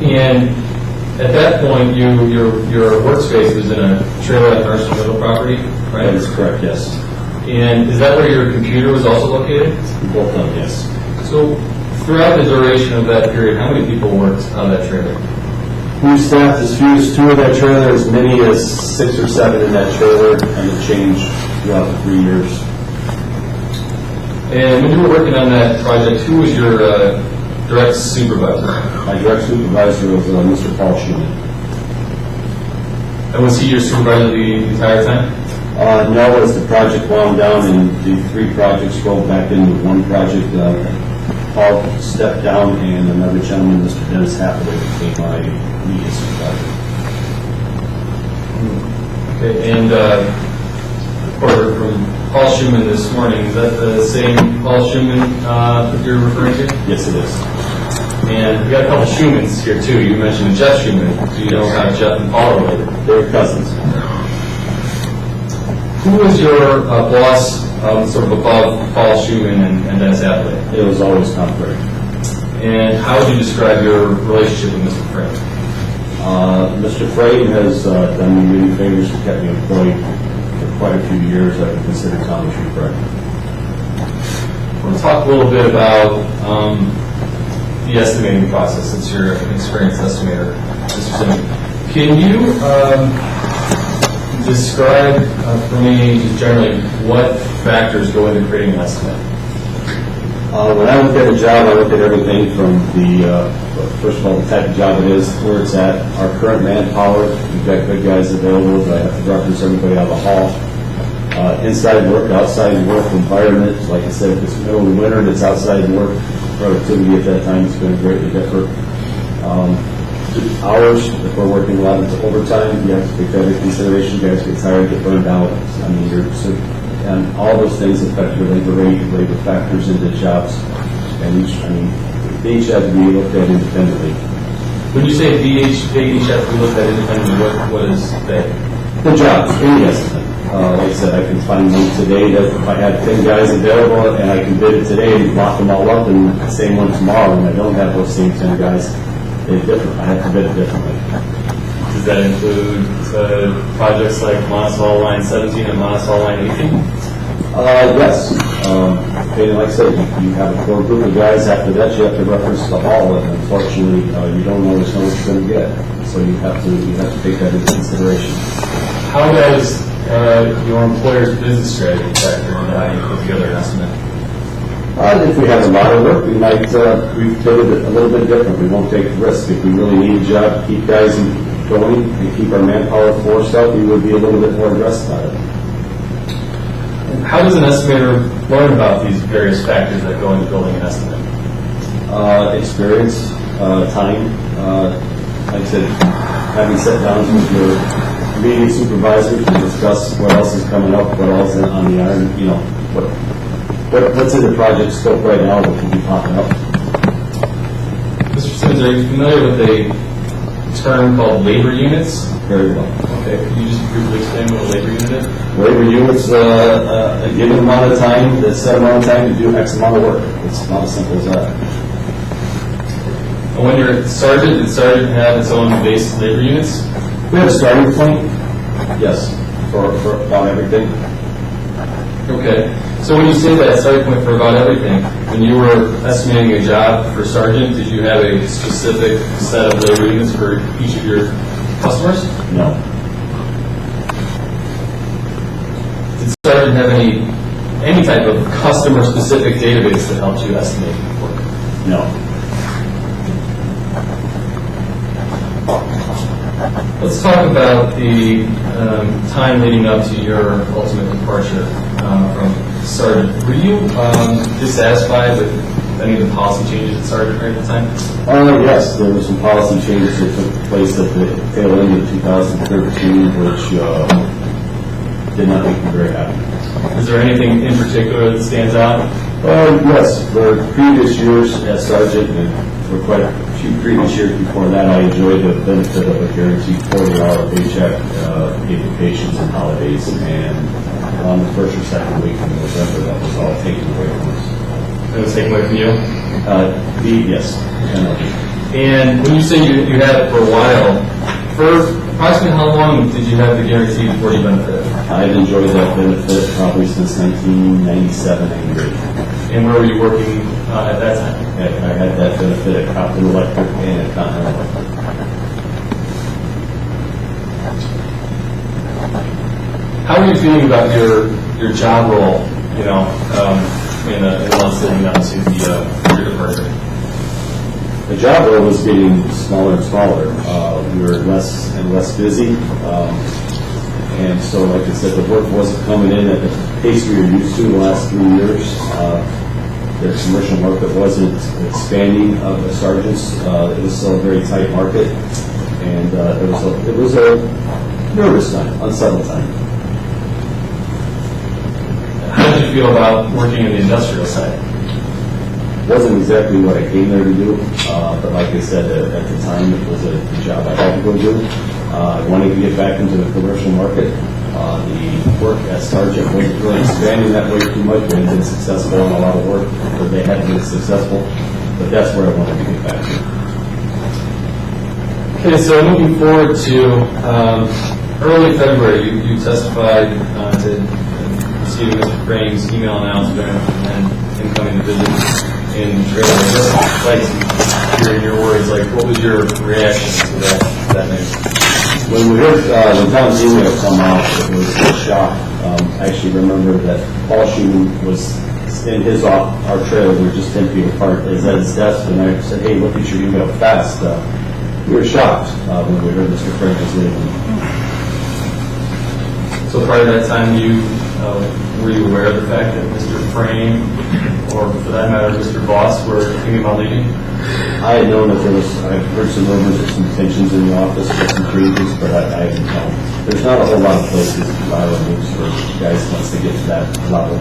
And at that point, your workspace was in a trailer at Arsenal Middle property, right? That is correct, yes. And is that where your computer was also located? Both of them, yes. So throughout the duration of that period, how many people worked on that trailer? We've staffed as few as 2 in that trailer, as many as 6 or 7 in that trailer, and it changed throughout the 3 years. And when you were working on that project, who was your direct supervisor? My direct supervisor was Mr. Paul Schumann. And was he your supervisor the entire time? No, as the project wound down and the 3 projects rolled back into 1 project, Paul stepped down and another gentleman, Mr. Dennis Hathaway, became my immediate supervisor. Okay, and reporter from Paul Schumann this morning, is that the same Paul Schumann that you're referring to? Yes, it is. And we got a couple Schumans here too. You mentioned Jeff Schumann. Do you know how Jeff and Paul are related? They're cousins. Who was your boss sort of above Paul Schumann and Dennis Hathaway? It was always Tom Frey. And how would you describe your relationship with Mr. Frey? Mr. Frey has done me many favors and kept me employed for quite a few years. I would consider Tom a true friend. I want to talk a little bit about the estimating process, since you're an experienced estimator, Mr. Simmons. Can you describe for me, just generally, what factors go into creating an estimate? When I look at a job, I look at everything from the, first of all, the type of job it is, where it's at, our current manpower. We've got good guys available, but I have to reference everybody out of the hall. Inside work, outside work environment. Like I said, if it's middle of the winter and it's outside work, productivity at that time is going to greatly differ. Hours, if we're working a lot of overtime, you have to take that into consideration. Guys get tired, get burned out. I mean, and all those things affect your labor rate, labor factors into jobs. And they each have to be looked at independently. When you say they each have to be looked at independently, what is that? The jobs, any estimate. Like I said, I can find one today that if I had 10 guys available and I can bid it today and lock them all up and the same one tomorrow, and I don't have those same 10 guys, it's different. I have to bid it differently. Does that include projects like Monasol Line 17 and Monasol Line 18? Yes. And like I said, you have a core group of guys. After that, you have to reference the hall, and unfortunately, you don't always know what you're going to get. So you have to take that into consideration. How does your employer's business strategy factor into how you put together an estimate? If we have a lot of work, we might we've pivoted it a little bit different. We won't take risks. If we really need a job to keep guys going and keep our manpower force up, we would be a little bit more aggressive about it. How does an estimator learn about these various factors that go into building an estimate? Experience, time. Like I said, having sit downs with your immediate supervisors to discuss what else is coming up, what else is on the iron, what's in the project scope right now that could be popping up. Mr. Simmons, are you familiar with a term called labor units? Very well. Okay, could you just briefly explain what a labor unit is? Labor units, a given amount of time, the set amount of time to do X amount of work. It's not as simple as that. And when you're at Sargent, did Sargent have its own base labor units? We have a starting point, yes, for about everything. Okay. So when you say that starting point for about everything, when you were estimating a job for Sargent, did you have a specific set of labor units for each of your customers? No. Did Sargent have any type of customer-specific database that helped you estimate work? No. Let's talk about the time leading up to your ultimate departure from Sargent. Were you dissatisfied with any of the policy changes at Sargent during the time? Yes, there were some policy changes that took place at the tail end of 2013, which did not make me very happy. Is there anything in particular that stands out? Yes, for previous years at Sargent and for quite a few previous years before that, I enjoyed the benefit of a guaranteed 40-hour paycheck, paid vacations and holidays, and on the first or second week in November, that was all taken away from us. It was taken away from you? Yes. And when you say you had it for a while, for approximately how long did you have the guaranteed 40 benefit? I've enjoyed that benefit probably since 1997, 98. And where were you working at that time? I had that benefit at Compton Electric and at Continental Electric. how are you feeling about your job role, you know, in the months leading up to your departure? The job role was getting smaller and smaller. We were less and less busy. And so, like I said, the work wasn't coming in at the pace we were used to the last 3 years. The commercial market wasn't expanding of the Sargents. It was still a very tight market. And it was a nervous time, unsettled time. How did you feel about working in the industrial side? Wasn't exactly what I came there to do, but like I said, at the time, it was a job I had to go do. I wanted to get back into the commercial market. The work at Sargent wasn't really expanding that way too much. They had been successful in a lot of work, but they hadn't been successful. But that's where I wanted to get back to. Okay, so moving forward to early February, you testified to receiving Mr. Frame's email announcement and him coming to visit in trailer. Just like hearing your words, like what was your reaction to that news? When we heard the Tom's email come out, it was a shock. I actually remember that Paul Schumann was in our trailer. We were just 10 feet apart. He was at his desk, and I said, "Hey, look at your email fast." We were shocked when we heard Mr. Frank was leaving. So prior to that time, were you aware of the fact that Mr. Frame, or for that matter, Mr. Voss, were thinking about leaving? I had known that I've heard some rumors of some tensions in the office with some previous, but I haven't known. There's not a whole lot of places viral moves for guys once they get to that level.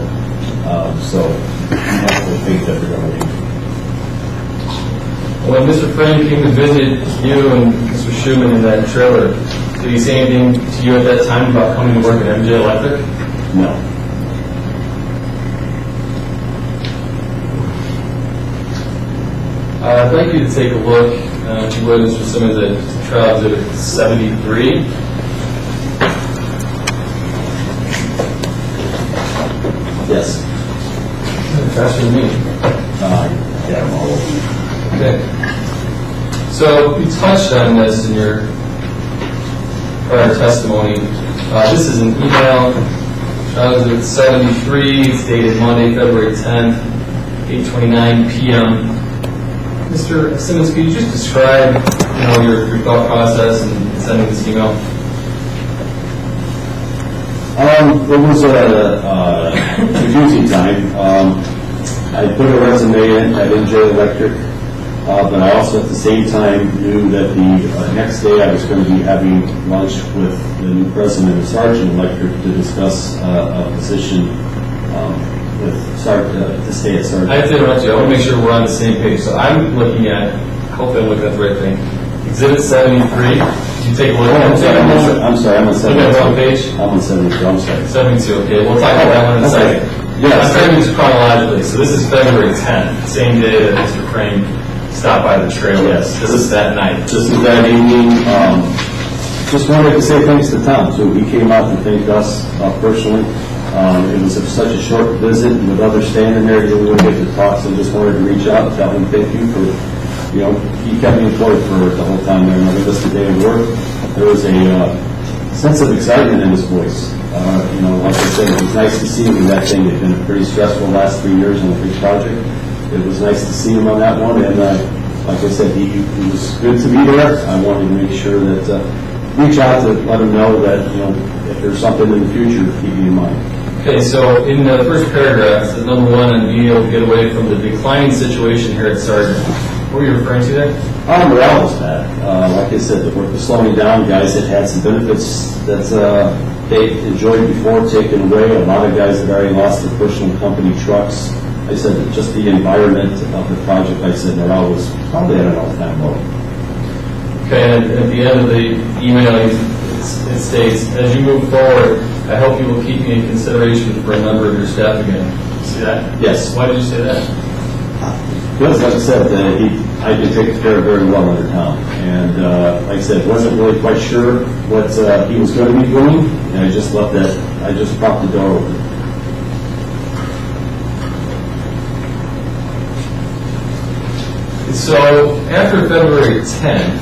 So I don't think that they're going to leave. When Mr. Frame came to visit you and Mr. Schumann in that trailer, did he say anything to you at that time about coming to work at MJ Electric? No. I'd like you to take a look, if you would, Mr. Simmons, at trial exhibit 73. Yes. Faster than me. Yeah, I'm all over. Okay. So you touched on this in your prior testimony. This is an email, trial exhibit 73. It's dated Monday, February 10th, 8:29 p.m. Mr. Simmons, could you just describe, your thought process in sending this email? It was a confusing time. I put a resume in at MJ Electric, but I also at the same time knew that the next day I was going to be having lunch with the new president of Sargent Electric to discuss a position to stay at Sargent. I have to interrupt you. I want to make sure we're on the same page. So I'm looking at, hopefully I'm looking at the right thing. Exhibit 73. Did you take a look at it? I'm sorry, I'm on 72. Look at the wrong page? I'm on 72, I'm sorry. 72, okay. We'll talk about that one in a second. Yes. I'm trying to do this chronologically. So this is February 10th, same day that Mr. Frame stopped by the trailer. Yes. This is that night. This is that evening. Just wanted to say thanks to Tom. So he came out and thanked us personally. It was such a short visit, and with others standing there, he didn't really get to talk, so just wanted to reach out and tell him thank you for, he kept me employed for the whole time there. And I missed the day of work. There was a sense of excitement in his voice. Like I said, it was nice to see him in that thing. It had been pretty stressful the last 3 years on the big project. It was nice to see him on that one, and like I said, he was good to be there. I wanted to make sure that reach out to let him know that if there's something in the future, keep me in mind. Okay, so in the first paragraph, it says number 1, and being able to get away from the declining situation here at Sargent. What were you referring to there? Morale was bad. Like I said, the work was slowing down. Guys that had some benefits that they enjoyed before taken away. A lot of guys that already lost their personal company trucks. I said that just the environment of the project, I said morale was probably at an all-time low. Okay, and at the end of the email, it states, as you move forward, I hope you will keep me in consideration for a number of your staff again. See that? Yes. Why did you say that? Because, like I said, I've been taken care of very well under Tom. And like I said, wasn't really quite sure what he was going to be doing. And I just propped the door open. So after February 10th,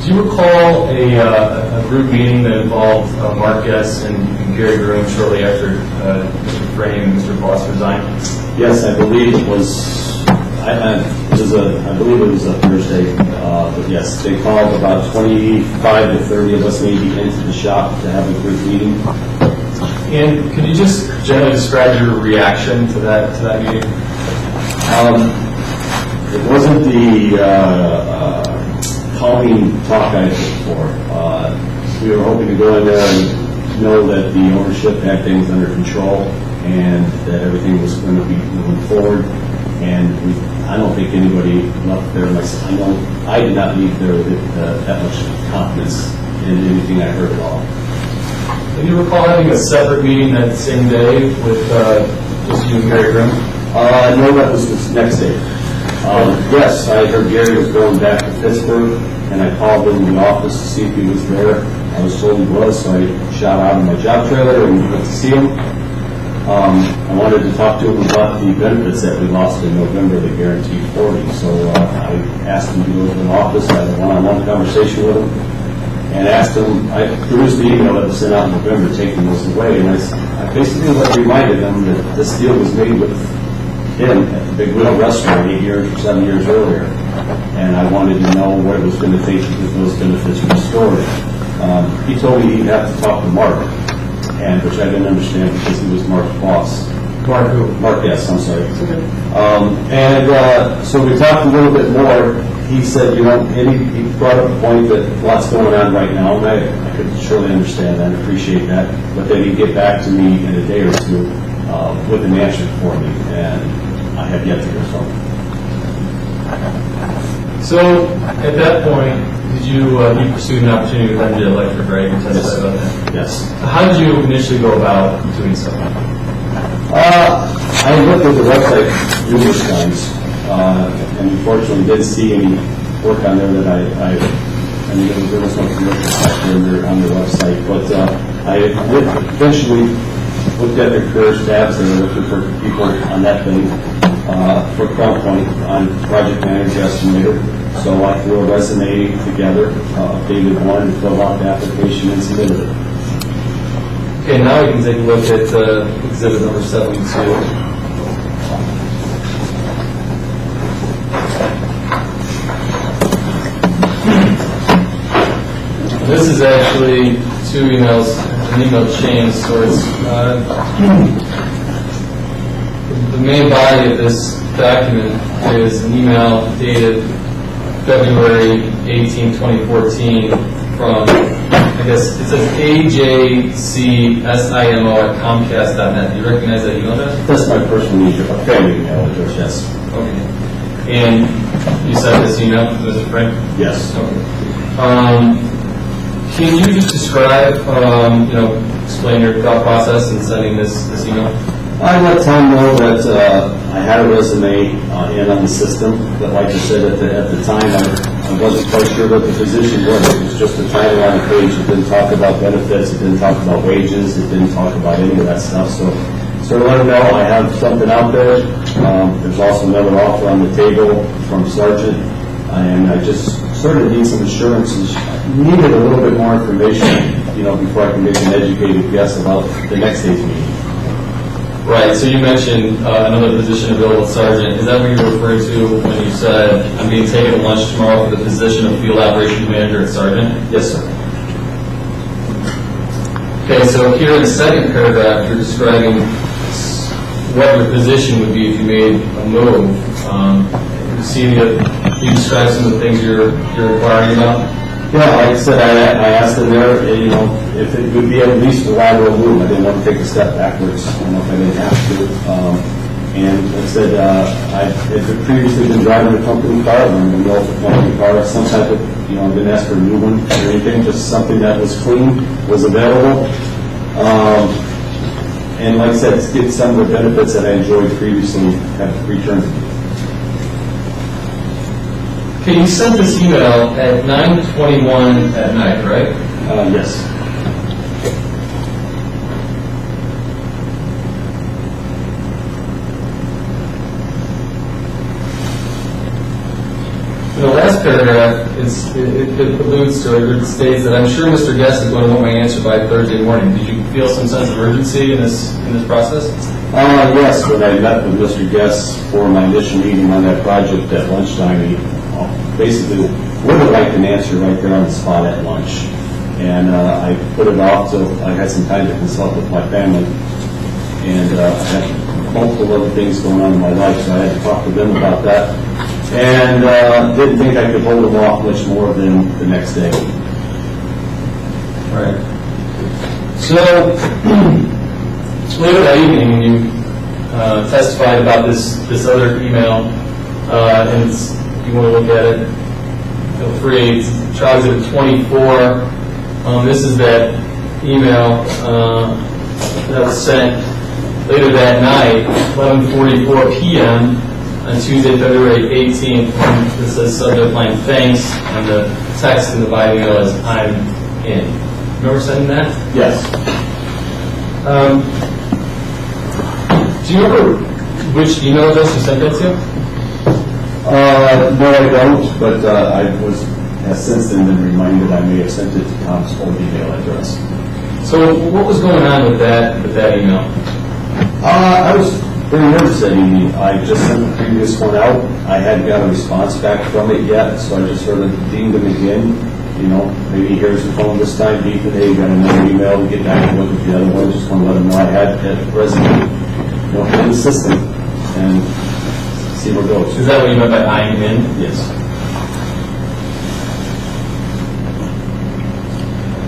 Do you recall a group meeting that involved Mark Guess and Gary Groom shortly after Mr. Frame and Mr. Voss resigned? Yes, I believe it was, I believe it was a Thursday, but yes, they called about 25 to 30 of us maybe into the shop to have a group meeting. And could you just generally describe your reaction to that meeting? It wasn't the calming talk I hoped for. We were hoping to go in there and know that the ownership had things under control and that everything was going to be moving forward. And I don't think anybody left there. I did not leave there with that much confidence in anything I heard at all. Do you recall having a separate meeting that same day with just you and Gary Grimm? No, that was the next day. Yes, I heard Gary was going back to Pittsburgh, and I called him in the office to see if he was there. I was told he was, so I shot out of my job trailer and went to see him. I wanted to talk to him about the benefits that we lost in November, the guaranteed 40. So I asked him to go to the office. I had a one-on-one conversation with him, and asked him. I produced the email that was sent out in November, taking those away, and I basically reminded him that this deal was made with him at the Big Wheel Restaurant 7 years earlier, and I wanted to know what it was going to take to get those benefits restored. He told me he'd have to talk to Mark, and which I didn't understand because he was Mark's boss. Mark who? Mark, yes, I'm sorry. So we talked a little bit more. He said, he brought up the point that lots going on right now, and I could surely understand that and appreciate that, but then he'd get back to me in a day or two with an answer for me, and I have yet to hear from him. So, at that point, did you pursued an opportunity with MJ Electric, right? You testified about that? Yes. How did you initially go about doing so? I looked at the website numerous times, and unfortunately didn't see any work on there that there was no commercial sector on their website, but I eventually looked at their careers tabs and looking for people on that thing for Crown Point on project manager estimator. So I threw a resume together, updated one, and filled out the application and submitted it. Okay, now we can take a look at exhibit number 72. This is actually two emails, an email chain, so it's the main body of this document is an email dated February 18, 2014 from, I guess, it says ajcsimo@comcast.net. Do you recognize that email address? That's my personal family email address, yes. Okay. And you sent this email to Mr. Frank? Yes. Okay. Can you just describe, explain your thought process in sending this email? I let Tom know that I had a resume in on the system, but like I said, at the time, I wasn't quite sure what the position was. It was just a title on the page. It didn't talk about benefits. It didn't talk about wages. It didn't talk about any of that stuff. So to let him know I have something out there. There's also another offer on the table from Sargent, and I just sort of need some assurances. Needed a little bit more information, before I can make an educated guess about the next day's meeting. Right, so you mentioned another position available at Sargent. Is that what you were referring to when you said, I'm being taken to lunch tomorrow for the position of field operations manager at Sargent? Yes, sir. Okay, so here in the second paragraph, you're describing what your position would be if you made a move. You describe some of the things you're inquiring about? Yeah, like I said, I asked him there, if it would be at least a lateral move. I didn't want to take a step backwards, if I didn't have to. And like I said, I had previously been driving a company car, or in the middle of a company car, some type of, I didn't ask for a new one or anything, just something that was clean, was available. And like I said, to get some of the benefits that I enjoyed previously have returned to me. Okay, you sent this email at 9:21 at night, right? Yes. In the last paragraph, it alludes to, it states that I'm sure Mr. Guest is going to want my answer by Thursday morning. Did you feel some sense of urgency in this process? Yes, when I met with Mr. Guest for my initial meeting on that project at lunchtime, he basically would have liked an answer right there on the spot at lunch. And I put it off till I had some time to consult with my family. And I had multiple other things going on in my life, so I had to talk to them about that. And didn't think I could hold them off much more than the next day. Right. So, later that evening, when you testified about this other email, and you want to look at it, feel free. It's Trial Exhibit 24. This is that email that was sent later that night, 11:44 p.m. on Tuesday, February 18th. This says subject line thanks, and the text in the body email is I'm in. Remember sending that? Yes. Do you remember which email address you sent that to? No, I don't, but has since then been reminded I may have sent it to Tom's old email address. So what was going on with that email? I was very nervous that evening. I just sent the previous one out. I hadn't got a response back from it yet, so I just sort of deemed them again. You know, maybe he hears the phone this time, beep today, got another email to get back and look at the other one. Just want to let him know I had that resume, in the system, and see where it goes. Is that what you meant by I'm in? Yes.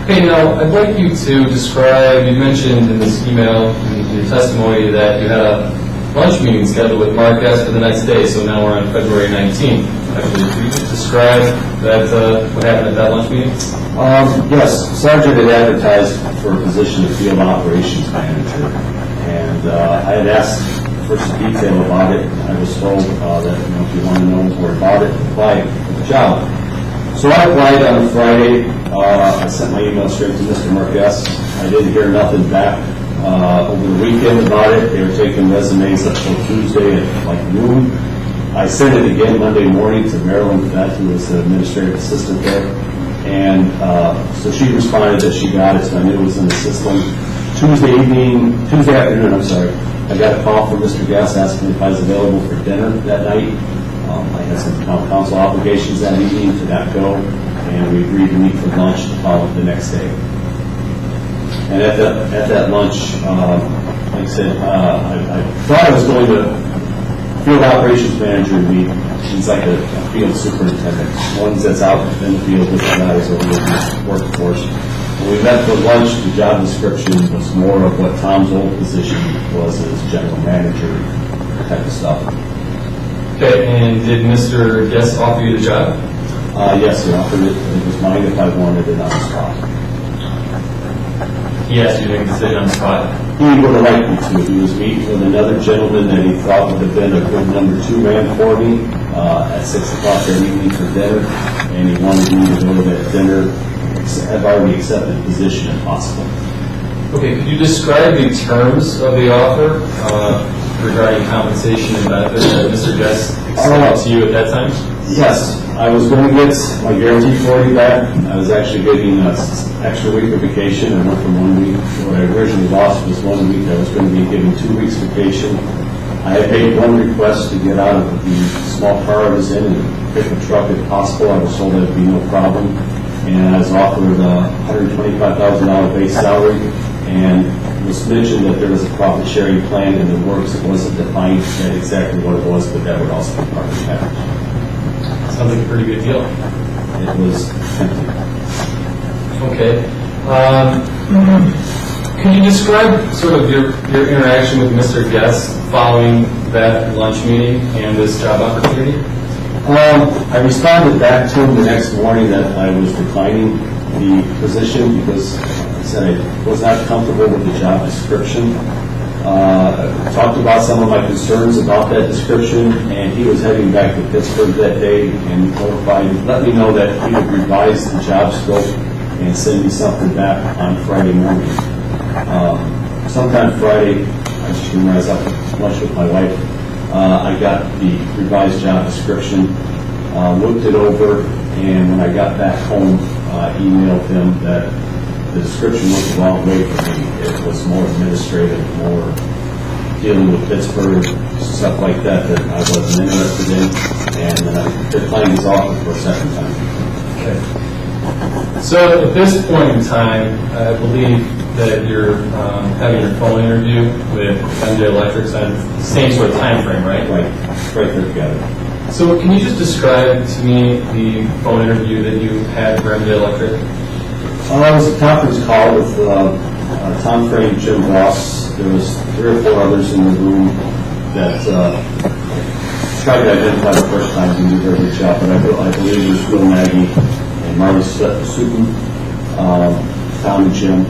Okay, now I'd like you to describe, you mentioned in this email, in your testimony, that you had a lunch meeting scheduled with Mark S. for the next day, so now we're on February 19th. Actually, could you just describe that, what happened at that lunch meeting? Yes, Sargent had advertised for a position of field operations manager, and I had asked for some detail about it. I was told that if you want to know more about it, apply for the job. So I applied on a Friday. I sent my email straight to Mr. Marquez. I didn't hear nothing back over the weekend about it. They were taking resumes up till Tuesday at like noon. I sent it again Monday morning to Marilyn Fett, who was the administrative assistant there. And so she responded that she got it, so I knew it was in the system. Tuesday afternoon, I got a call from Mr. Gass asking if I was available for dinner that night. I had some town council obligations that evening to not go, and we agreed to meet for lunch the next day. And at that lunch, like I said, I thought I was going to field operations manager meet. He's like a field superintendent, one that's out in the field with the guys over the workforce. When we met for lunch, the job description was more of what Tom's old position was as general manager type of stuff. Okay, and did Mr. Guest offer you the job? Yes, he offered it. It was mine if I wanted it on the spot. He asked you to make a decision on the spot? He would have liked me to. He was meeting with another gentleman that he thought would have been a good number 2 man for me at 6 o'clock that evening for dinner, and he wanted me to go to that dinner. I've already accepted the position if possible. Okay, could you describe the terms of the offer regarding compensation and benefits that Mr. Guest extended to you at that time? Yes, I was going to get my guaranteed 40 back. I was actually getting an extra week of vacation. I went from 1 week. What I originally lost was 1 week. I was going to be given 2 weeks vacation. I had made one request to get out of the small car I was in and pick a truck if possible. I was told that would be no problem. And I was offered a $125,000 base salary, and it was mentioned that there was a profit sharing plan in the works. It wasn't defined yet exactly what it was, but that would also be part of the package. Sounds like a pretty good deal. It was tempting. Okay. Can you describe sort of your interaction with Mr. Guest following that lunch meeting and this job opportunity? I responded back to him the next morning that I was declining the position because I said I was not comfortable with the job description. Talked about some of my concerns about that description, and he was heading back to Pittsburgh that day and let me know that he would revise the job scope and send me something back on Friday morning. Sometime Friday, I just realized I was lunch with my wife. I got the revised job description, looked it over, and when I got back home, emailed him that the description went the wrong way for me. It was more administrative, more dealing with Pittsburgh, stuff like that I wasn't interested in, and declined his offer for a second time. Okay. So at this point in time, I believe that you're having your phone interview with MJ Electric's on the same sort of time frame, right? Right there together. So can you just describe to me the phone interview that you had for MJ Electric? It was a conference call with Tom Frame, Jim Ross. There was 3 or 4 others in the room that tried to identify the first time and do a very good job, but I believe it was Bill Nagy and Marty Sutton, Tom and Jim.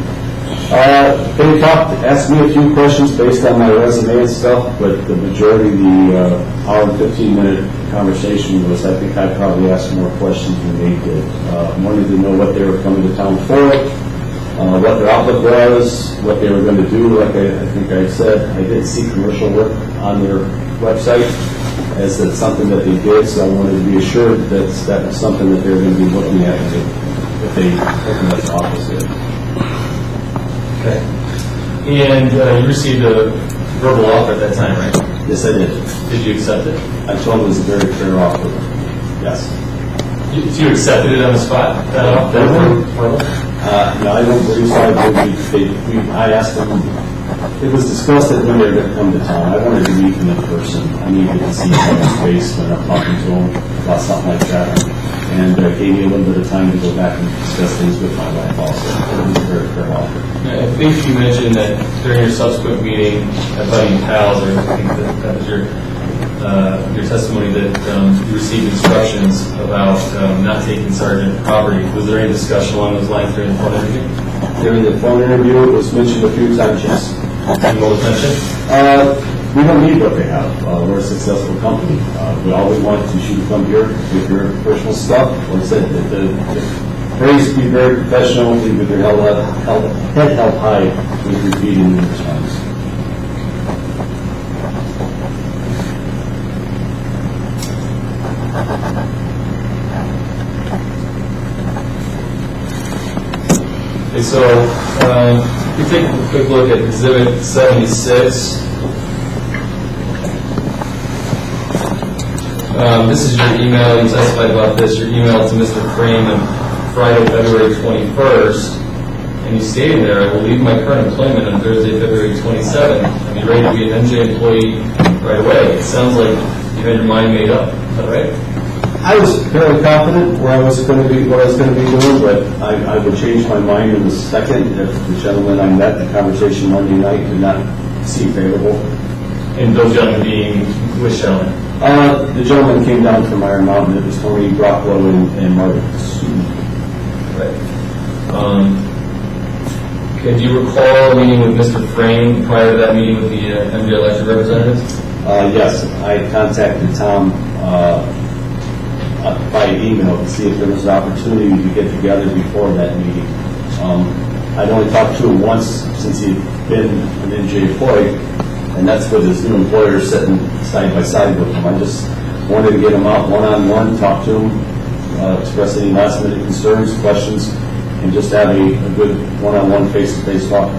They asked me a few questions based on my resume and stuff, but the majority of the hour and 15-minute conversation was, I think I probably asked more questions than they did. Wanted to know what they were coming to town for, what their outlook was, what they were going to do. Like I think I said, I did see commercial work on their website as that's something that they did, so I wanted to be assured that that was something that they were going to be looking at if they opened up the office here. Okay. And you received a verbal offer at that time, right? Yes, I did. Did you accept it? I told them it was a very fair offer. Yes. So you accepted it on the spot? No, I don't believe so. I asked them, it was discussed that when they were going to come to town. I wanted to meet them in person. I needed to see someone's face when I'm talking to them about something like that. And gave me a little bit of time to go back and discuss things with my wife also. It was a very fair offer. I think you mentioned that during your subsequent meeting at Buddy and Pals, or I think that was your testimony, that you received instructions about not taking Sargent property. Was there any discussion along those lines during the phone interview? During the phone interview, it was mentioned a few times, yes. Any more attention? We don't need what they have. We're a successful company. All we want is you to come here with your personal stuff. Like I said, the phrase be very professional, be with your head held high with your feet in your response. Okay, so if you take a quick look at Exhibit 76. This is your email. You testified about this. Your email to Mr. Frame on Friday, February 21st. And you stated there, I will leave my current employment on Thursday, February 27th. I'll be ready to be an MJ employee right away. It sounds like you had your mind made up. Is that right? I was fairly confident what I was going to be doing, but I would change my mind in a second if the gentleman I met in the conversation Monday night did not seem favorable. And those gentlemen being which gentlemen? The gentleman came down from Iron Mountain. It was Tony Brocklow and Marty Sutton. Right. Okay, do you recall a meeting with Mr. Frame prior to that meeting with the MJ Electric representatives? Yes, I contacted Tom by email to see if there was an opportunity to get together before that meeting. I'd only talked to him once since he'd been an MJ employee, and that's with his new employer sitting side by side with him. I just wanted to get him out one-on-one, talk to him, express any last-minute concerns, questions, and just have a good one-on-one, face-to-face talk.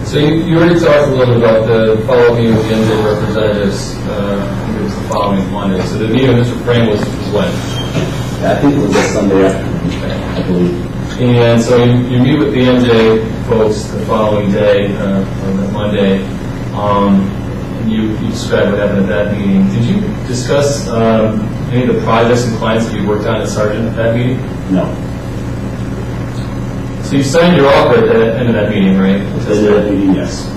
So you already talked a little bit about the follow-up meeting with the MJ representatives. I think it was the following Monday. So the meeting with Mr. Frame was when? I think it was a Sunday afternoon, I believe. And so you meet with the MJ folks the following day, or that Monday, and you described what happened at that meeting. Did you discuss any of the projects and clients that you worked on at Sargent at that meeting? No. So you signed your offer at the end of that meeting, right? At the end of that meeting, yes.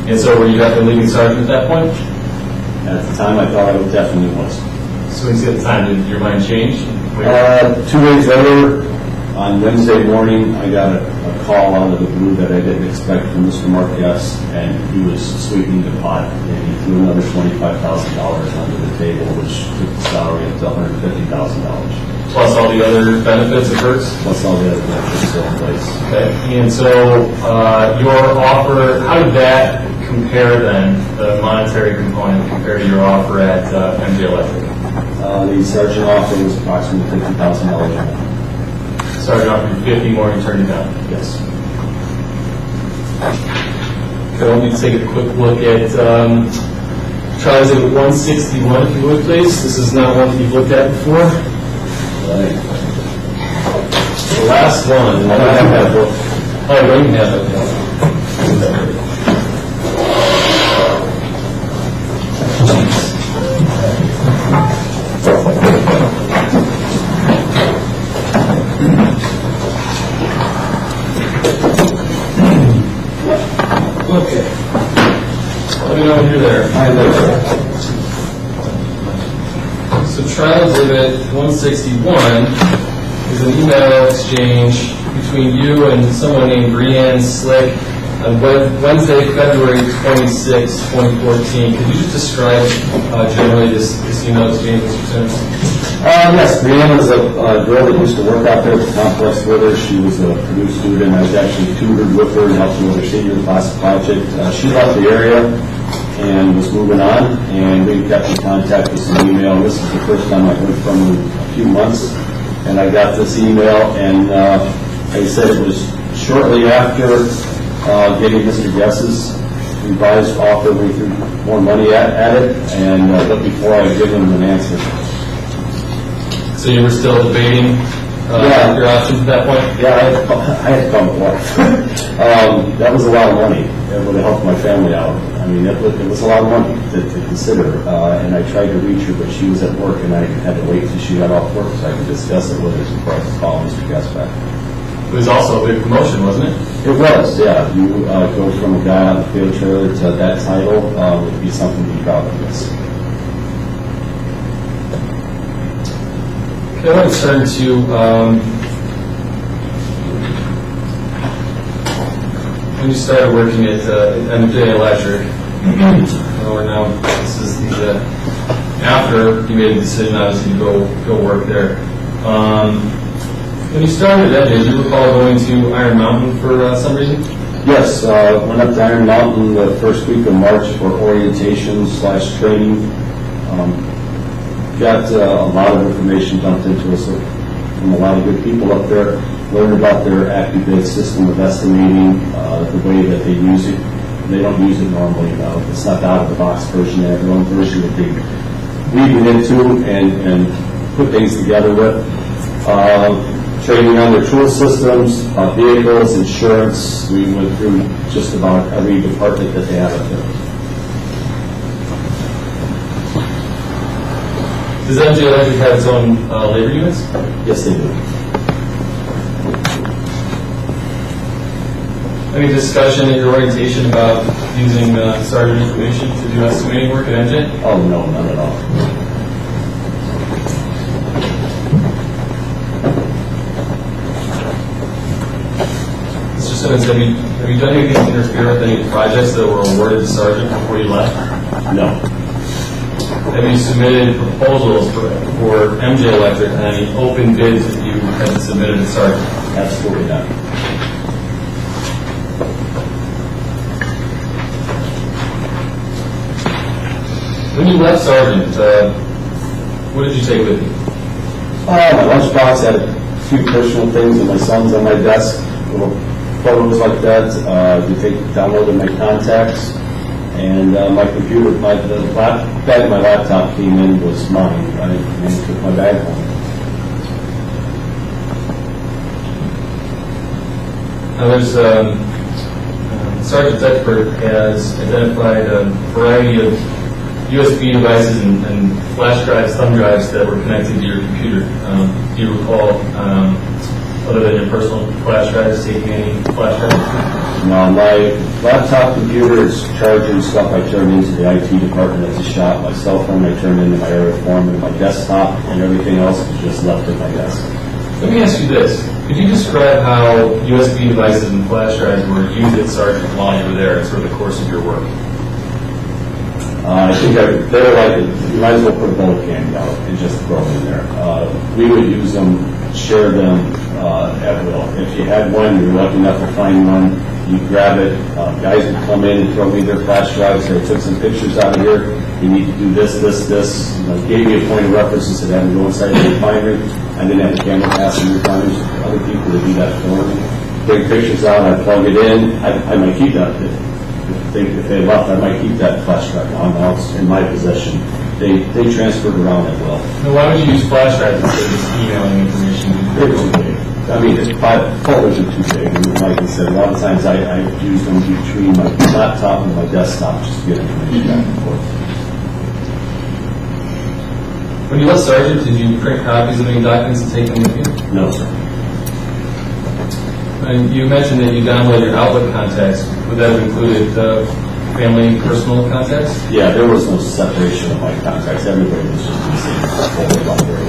And so were you after leaving Sargent at that point? At the time, I thought I definitely was. So when you said at the time, did your mind change? 2 days later, on Wednesday morning, I got a call out of the blue that I didn't expect from Mr. Marquez, and he was sweetening the pot, and he threw another $25,000 under the table, which took the salary up to $150,000. Plus all the other benefits and perks? Plus all the other benefits still in place. Okay. And so your offer, how did that compare then, the monetary component, compared to your offer at MJ Electric? The Sargent offer was approximately $50,000. Sargent offered you 50 more, you turned it down. Yes. Okay, I want you to take a quick look at trial exhibit 161, if you would, please. This is not one that you've looked at before. The last one. I don't have that book. Oh, you don't even have that book. Okay. Let me know when you're there. I'm there. So trial exhibit 161 is an email exchange between you and someone named Brianne Slick on Wednesday, February 26, 2014. Could you just describe generally this email exchange, Mr. Simmons? Yes, Brianna was a girl that used to work out there at the complex with her. She was a Purdue student. I was actually tutored with her and helped her with her senior class project. She left the area and was moving on, and we kept in contact with some email. This is the first time I heard from her in a few months, and I got this email, and they said it was shortly after getting Mr. Guess's revised offer. We threw more money at it, and but before I give him an answer. So you were still debating your options at that point? Yeah, I had to come with wife. That was a lot of money. It would have helped my family out. I mean, it was a lot of money to consider. And I tried to reach her, but she was at work, and I had to wait till she got off work so I could discuss it with her before I could call Mr. Guess back. It was also a big promotion, wasn't it? It was, yeah. You go from a guy on the field trailer to that title would be something to be proud of, yes. Okay, I want to turn to when you started working at MJ Electric. Or now this is the after you made a decision, obviously, to go work there. When you started at MJ, do you recall going to Iron Mountain for some reason? Yes, went up to Iron Mountain the first week of March for orientation/training. Got a lot of information dumped into us from a lot of good people up there. Learned about their AccuBid system of estimating, the way that they use it. They don't use it normally. It's not the out-of-the-box version. They have their own version that they weave it into and put things together with. Training on their tool systems, vehicles, insurance. We went through just about every department that they have up there. Does MJ Electric have its own labor units? Yes, they do. Any discussion at your orientation about using Sargent information to do estimating work at MJ? Oh, no, not at all. Mr. Simmons, have you done anything to interfere with any projects that were awarded to Sargent before you left? No. Have you submitted proposals for MJ Electric on any open bids that you had submitted to Sargent? Absolutely not. When you left Sargent, what did you take with you? My lunchbox had a few personal things, and my son's on my desk. Little photos like that. Downloaded my contacts, and my computer. The bag my laptop came in was mine. I took my bag home. Now there's Sargent's expert has identified a variety of USB devices and flash drives, thumb drives that were connected to your computer. Do you recall, other than your personal flash drives, taking any flash drives? Now, my laptop computer is charging stuff I turned into the IT department at the shop. My cell phone I turned into my area foreman. My desktop and everything else was just left at my desk. Let me ask you this. Could you describe how USB devices and flash drives were used at Sargent while you were there in sort of the course of your work? I think they were like, you might as well put a bullet candy out and just throw them in there. We would use them, share them at will. If you had one, you were lucky enough to find one, you grab it. Guys would come in and throw me their flash drives. They took some pictures out of here. you need to do this, this, this. You know, gave me a point of reference and said, I had to go inside the refinery. I didn't have a camera pass in refineries. Other people that do that for me. Take pictures out, I plug it in. I might keep that. If they left, I might keep that flash drive on. Now it's in my possession. They transferred around as well. Now, why would you use flash drives instead of just emailing information? They're too big. I mean, folders are too big. And like I said, a lot of times I use them between my laptop and my desktop just to get information back and forth. When you left Sargent, did you print copies of any documents and take them with you? No, sir. And you mentioned that you downloaded your Outlook contacts. Would that have included family, personal contacts? Yeah, there was no separation of my contacts. Everybody was just in the same folder library.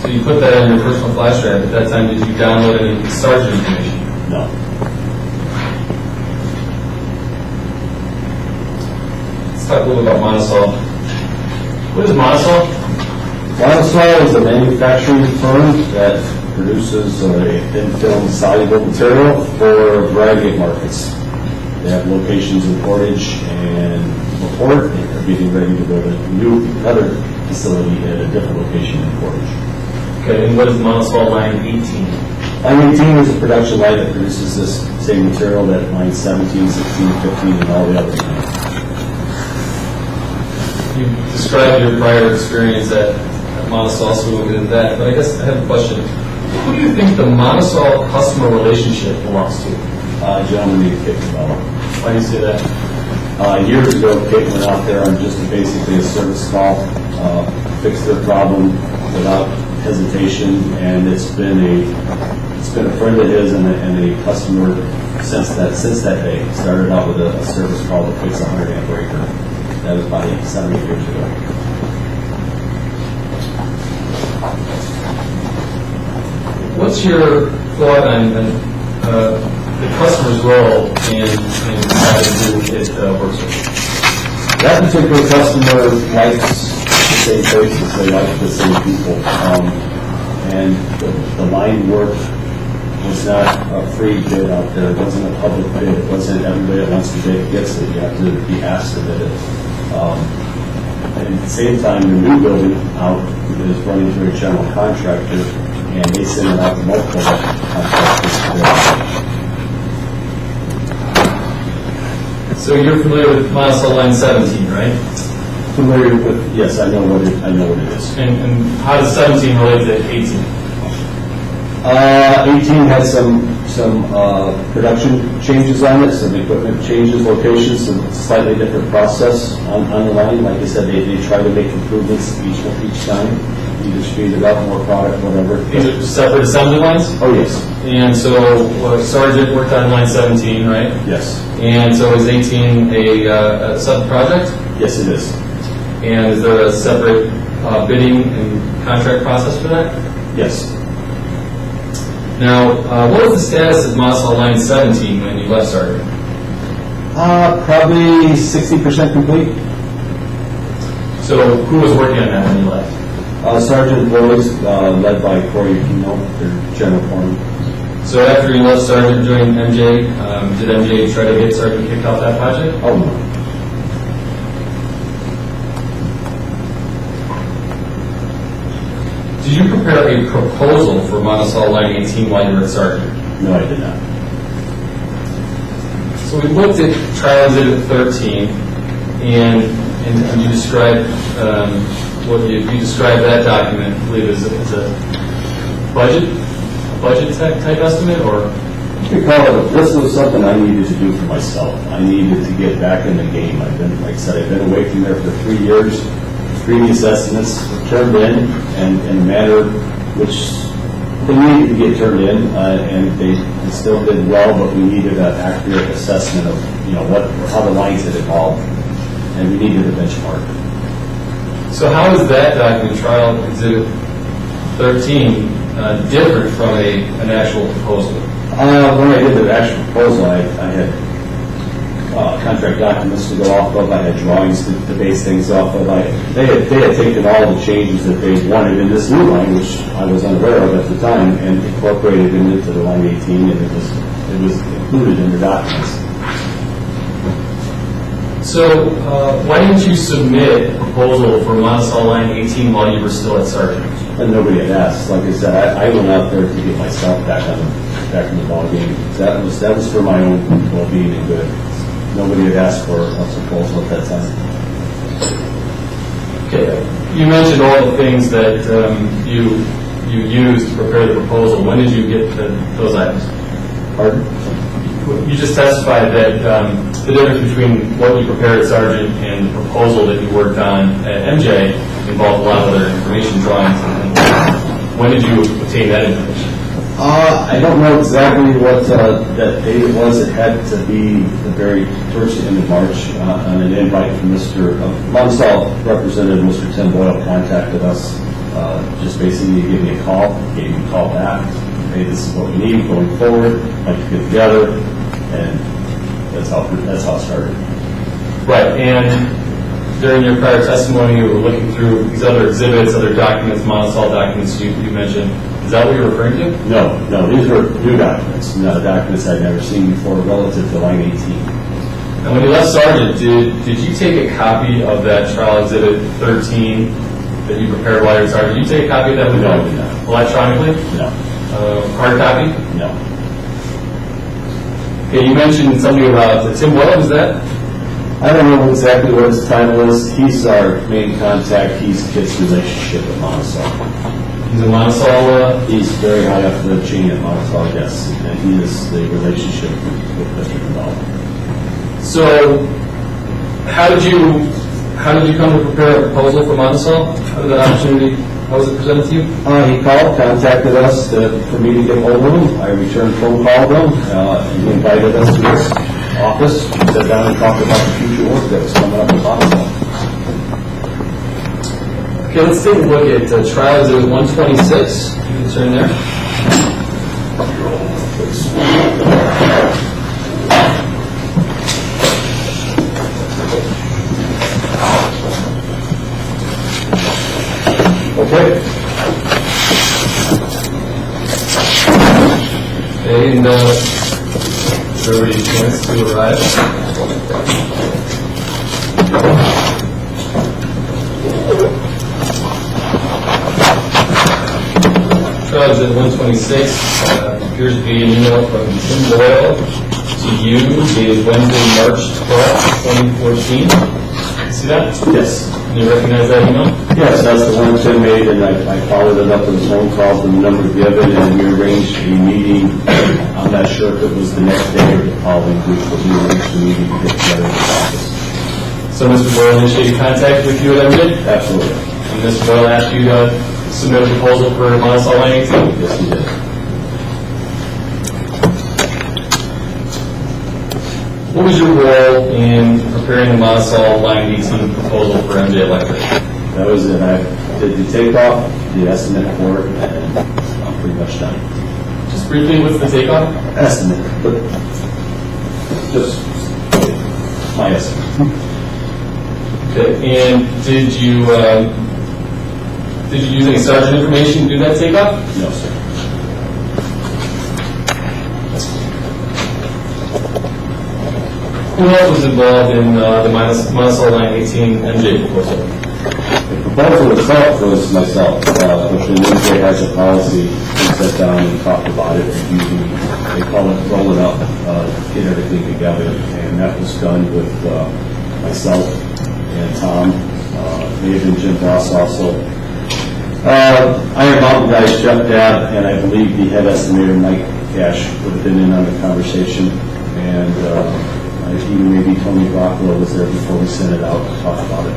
So you put that on your personal flash drive. At that time, did you download any Sargent information? No. Let's talk a little about Monosol. What is Monosol? Monosol is a manufacturing firm that produces a thin film soluble material for a variety of markets. They have locations in Portage and LaPorte, and they're getting ready to build another facility at a different location in Portage. Okay, and what is Monosol line 18? Line 18 is a production line that produces this same material that line 17, 16, 15, and all the others make. You described your prior experience at Monosol, so we'll get into that. But I guess I have a question. Who do you think the Monosol customer relationship belongs to? Gentleman named Kit Cabello. Why do you say that? Years ago, Kit went out there on just basically a service call, fixed their problem without hesitation, and it's been a friend of his and a customer since that day. Started out with a service call to fix a 100-amp breaker. That was about 7 years ago. What's your thought on the customer's role in how it works with you? That particular customer likes the same places, they like the same people. And the line work was not a free bid out there. It wasn't a public bid. It wasn't everybody that wants to bid gets it. You have to be asked to bid it. And at the same time, the new building out is running through a general contractor, and they send it out to multiple contractors. So you're familiar with Monosol line 17, right? Familiar with? Yes, I know what it is. And how does 17 relate to 18? 18 had some production changes on it, some equipment changes, locations, some slightly different process on the line. Like I said, they try to make improvements each time, either speed it up, more product, whatever. These are separate assembly lines? Oh, yes. And so Sargent worked on line 17, right? Yes. And so is 18 a sub-project? Yes, it is. And is there a separate bidding and contract process for that? Yes. Now, what was the status of Monosol line 17 when you left Sargent? Probably 60% complete. So who was working on that when you left? Sargent Boys, led by Corey Aquino, their general foreman. So after you left Sargent, joined MJ, did MJ try to get Sargent kicked off that project? Oh, no. Did you prepare a proposal for Monosol line 18 while you were at Sargent? No, I did not. So we looked at trial exhibit 13, and you described you described that document, I believe, as a budget type estimate, or? This was something I needed to do for myself. I needed to get back in the game. Like I said, I've been away from there for 3 years. Previous estimates were turned in, and in a manner which they needed to get turned in, and they still did well, but we needed an accurate assessment of how the lines had evolved, and we needed a benchmark. So how is that document, trial exhibit 13, different from an actual proposal? When I did the actual proposal, I had contract documents to go off of. I had drawings to base things off of. They had taken all the changes that they wanted in this new line, which I was unaware of at the time, and incorporated them into the line 18, and it was included in the documents. So why didn't you submit a proposal for Monticello Line 18 while you were still at Sargent? And nobody had asked. Like I said, I went out there to get myself back in the ballgame. That was for my own well-being and good. Nobody had asked for a proposal at that time. Okay. You mentioned all the things that you used to prepare the proposal. When did you get those items? Pardon? You just testified that the difference between what you prepared at Sargent and the proposal that you worked on at MJ involved a lot of other information drawings. When did you obtain that information? I don't know exactly what that date it was. It had to be the very first end of March on an invite from Mr. Monticello representative, Mr. Tim Boyle, contacted us. Just basically gave me a call, gave me a call back. Hey, this is what we need going forward. Like to get together, and that's how it started. Right, and during your prior testimony, you were looking through these other exhibits, other documents, Monticello documents you mentioned. Is that what you're referring to? No, these were new documents, documents I'd never seen before relative to Line 18. And when you left Sargent, did you take a copy of that trial exhibit 13 that you prepared while you were at Sargent? Did you take a copy of that with No, I you did not. electronically? No. Hard copy? No. Okay, you mentioned something about Tim Boyle, was that? I don't know exactly what his title is. He's our main contact. He's Kit's relationship with Monticello. He's a Monticello. He's very high up the chain at Monticello, yes, and he is the relationship with Mr. Condal. So, how did you come to prepare a proposal for Monticello? How did that opportunity? How was it presented to you? He called, contacted us for me to get hold of him. I returned phone call to him. He invited us to his office, sat down and talked about the future work that was coming up with Monticello. Okay, let's take a look at trial exhibit 126. You can turn there. Okay. And everybody chance to arrive. Trial exhibit 126 appears to be an email from Tim Boyle to you dated Wednesday, March 12th, 2014. See that? Yes. Can you recognize that email? Yes, that's the one Tim made, and I followed it up with a phone call from the number given, and we arranged a meeting. I'm not sure if it was the next day or the following week, but we arranged a meeting to get together in the office. So Mr. Boyle initiated contact with you at MJ? Absolutely. And Mr. Boyle asked you to submit a proposal for Monticello Line 18? Yes, he did. What was your role in preparing the Monticello Line 18 proposal for MJ Electric? That was it. I did the takeoff, the estimate for it, and I'm pretty much done. Just briefly, what's the takeoff? Estimate, but just my estimate. Okay, and did you use any Sargent information to do that takeoff? No, sir. Who else was involved in the Monticello Line 18 MJ proposal? The proposal itself was myself, but then MJ has a policy. We sat down and talked about it, using, they call it roll it up, get everything together, and that was done with myself and Tom, maybe and Jim Ross also. Iron Mountain guys jumped out, and I believe the head estimator, Mike Cash, would have been in on the conversation, and even maybe Tony Rockwell was there before we sent it out to talk about it.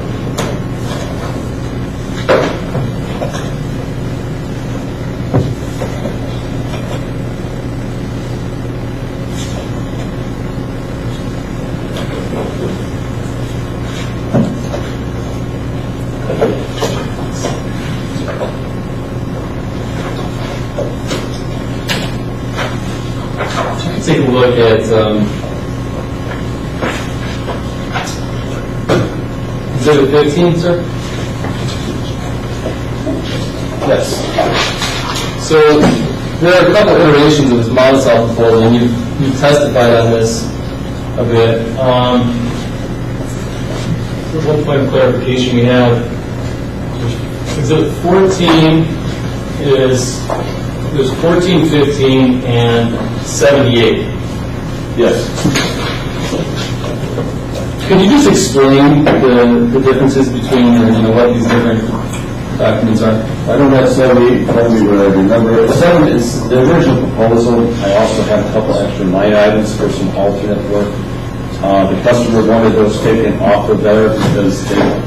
Take a look at Exhibit 15, sir? Yes. So there are a couple iterations of this Monticello proposal, and you've testified on this a bit. one point of clarification, we have Exhibit 14 is, there's 14, 15, and 78. Yes. Could you just explain the differences between, what these different documents are? I don't have 78 in front of me, but I remember 7 is the original proposal. I also have a couple extra line items for some alternate work. The customer wanted those taken off of there because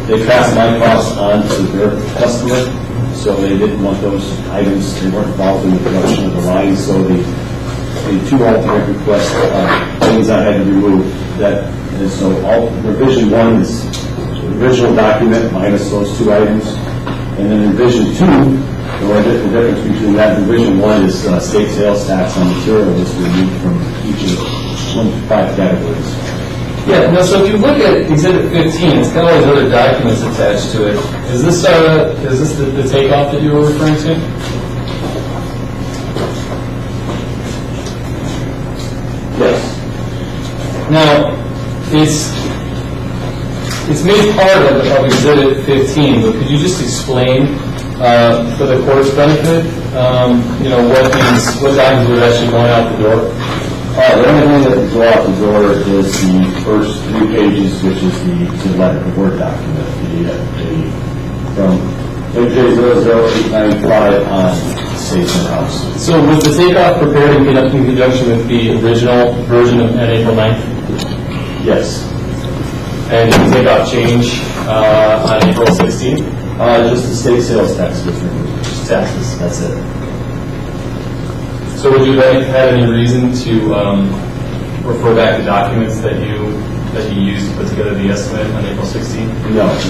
they passed my costs on to their customer, so they didn't want those items, they weren't involved in the production of the line, so the two alternate requests, things I had to remove. That is, so revision 1 is the original document minus those 2 items, and then revision 2, the difference between that and revision 1 is state sales tax on material is removed from each of the 5 categories. Yeah, no, so if you look at Exhibit 15, it's got all these other documents attached to it. Is this the takeoff that you were referring to? Yes. Now, it's made part of Exhibit 15, but could you just explain for the court's benefit, what documents are actually going out the door? The only thing that will go out the door is the first 3 pages, which is the letter, the Word document, from AJ00895 on Station House. So was the takeoff prepared in conjunction with the original version on April 9th? Yes. And did the takeoff change on April 16th? Just the state sales tax was removed. Just taxes, that's it. So would you have had any reason to refer back to documents that you used to put together the estimate on April 16th? No, it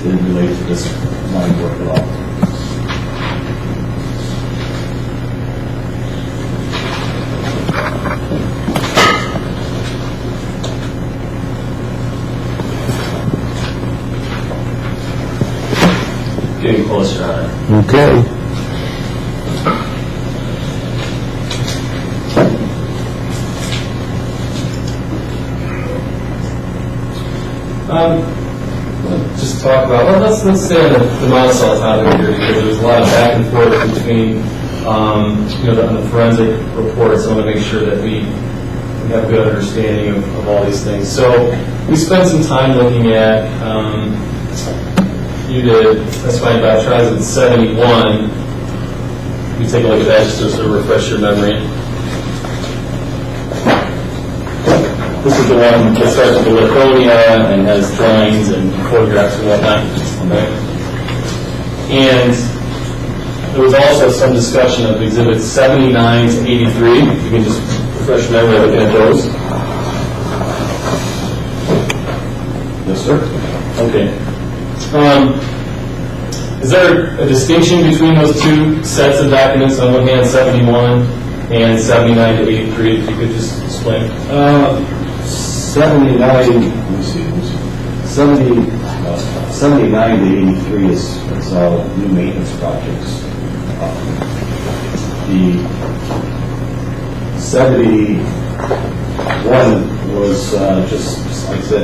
didn't relate to this line of work at all. Getting closer on it. Okay. Just talk about, let's stay on the monocell topic here, because there's a lot of back and forth between, on the forensic reports. I want to make sure that we have a good understanding of all these things. So we spent some time looking at, you did testify about trials at 71. You take a look at that just to sort of refresh your memory. This is the one that starts with the Laconia and has drawings and photographs and whatnot. Okay. And there was also some discussion of exhibits 79 to 83. You can just refresh your memory looking at those. Yes, sir. Okay. Is there a distinction between those 2 sets of documents? On one hand, 71 and 79 to 83. If you could just explain. 79, let me see. 79 to 83 is all new maintenance projects. The 71 was just, like I said,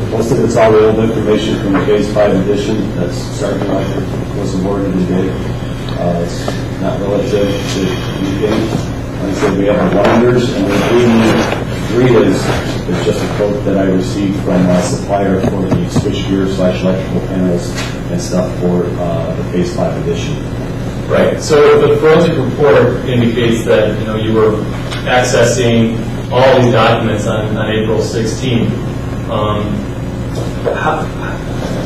most of it's all the old information from the Phase 5 edition. That's Sargent was awarded today. It's not relative to anything. Like I said, we have the winders, and the 83 is just a quote that I received from a supplier for the switchgear / electrical panels and stuff for the Phase 5 edition. Right. So the forensic report indicates that you were accessing all these documents on April 16th.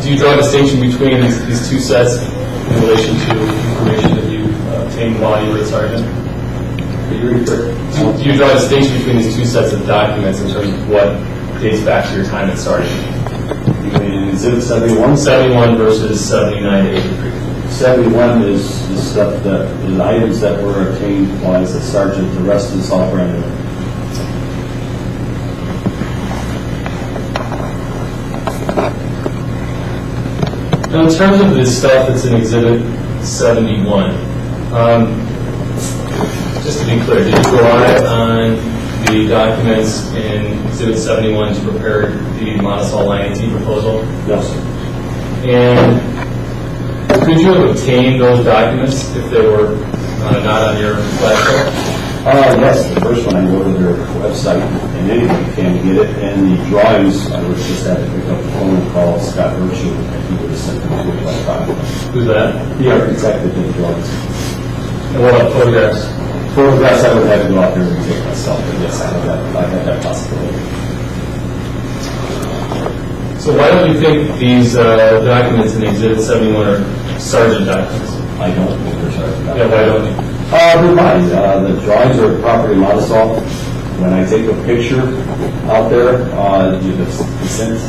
Do you draw a distinction between these 2 sets in relation to information that you obtained while you were at Sargent? Do you draw a distinction between these 2 sets of documents in terms of what dates back to your time at Sargent? You mean Exhibit 71? 71 versus 79 to 83. 71 is the stuff that the items that were obtained while I was at Sargent. The rest is all brand new. Now, in terms of this stuff that's in Exhibit 71, just to be clear, did you rely on the documents in Exhibit 71 to prepare the Monticello Line AT proposal? Yes, sir. And could you have obtained those documents if they were not on your flash? Yes, the first one I go to their website and anyone can get it, and the drawings, I would just have to pick up the phone and call Scott Virtue, and he would have sent them to me by time. Who's that? The architect that did the drawings. And what about photographs? Photographs I would have to go out there and take myself, but yes, I have that possibility. So So why don't you think these documents in Exhibit 71 are Sargent documents? I don't think they're Sargent. Yeah, why don't you? They're mine. The drawings are property Monticello. When I take a picture out there, the consent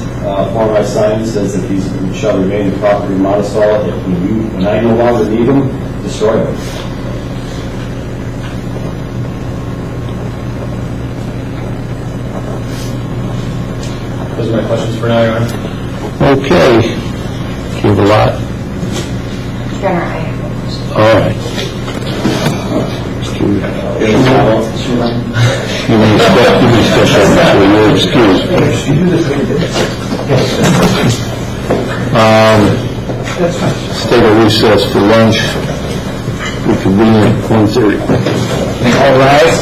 form I signed says that these shall remain the property Monticello. When I no longer need them, destroy them. Those are my questions for now, Your Honor. Okay. You have a lot. Your Honor, I have no questions. All right. Excuse me. You're excused. Let's take a recess for lunch. We convene at 1:30. All rise.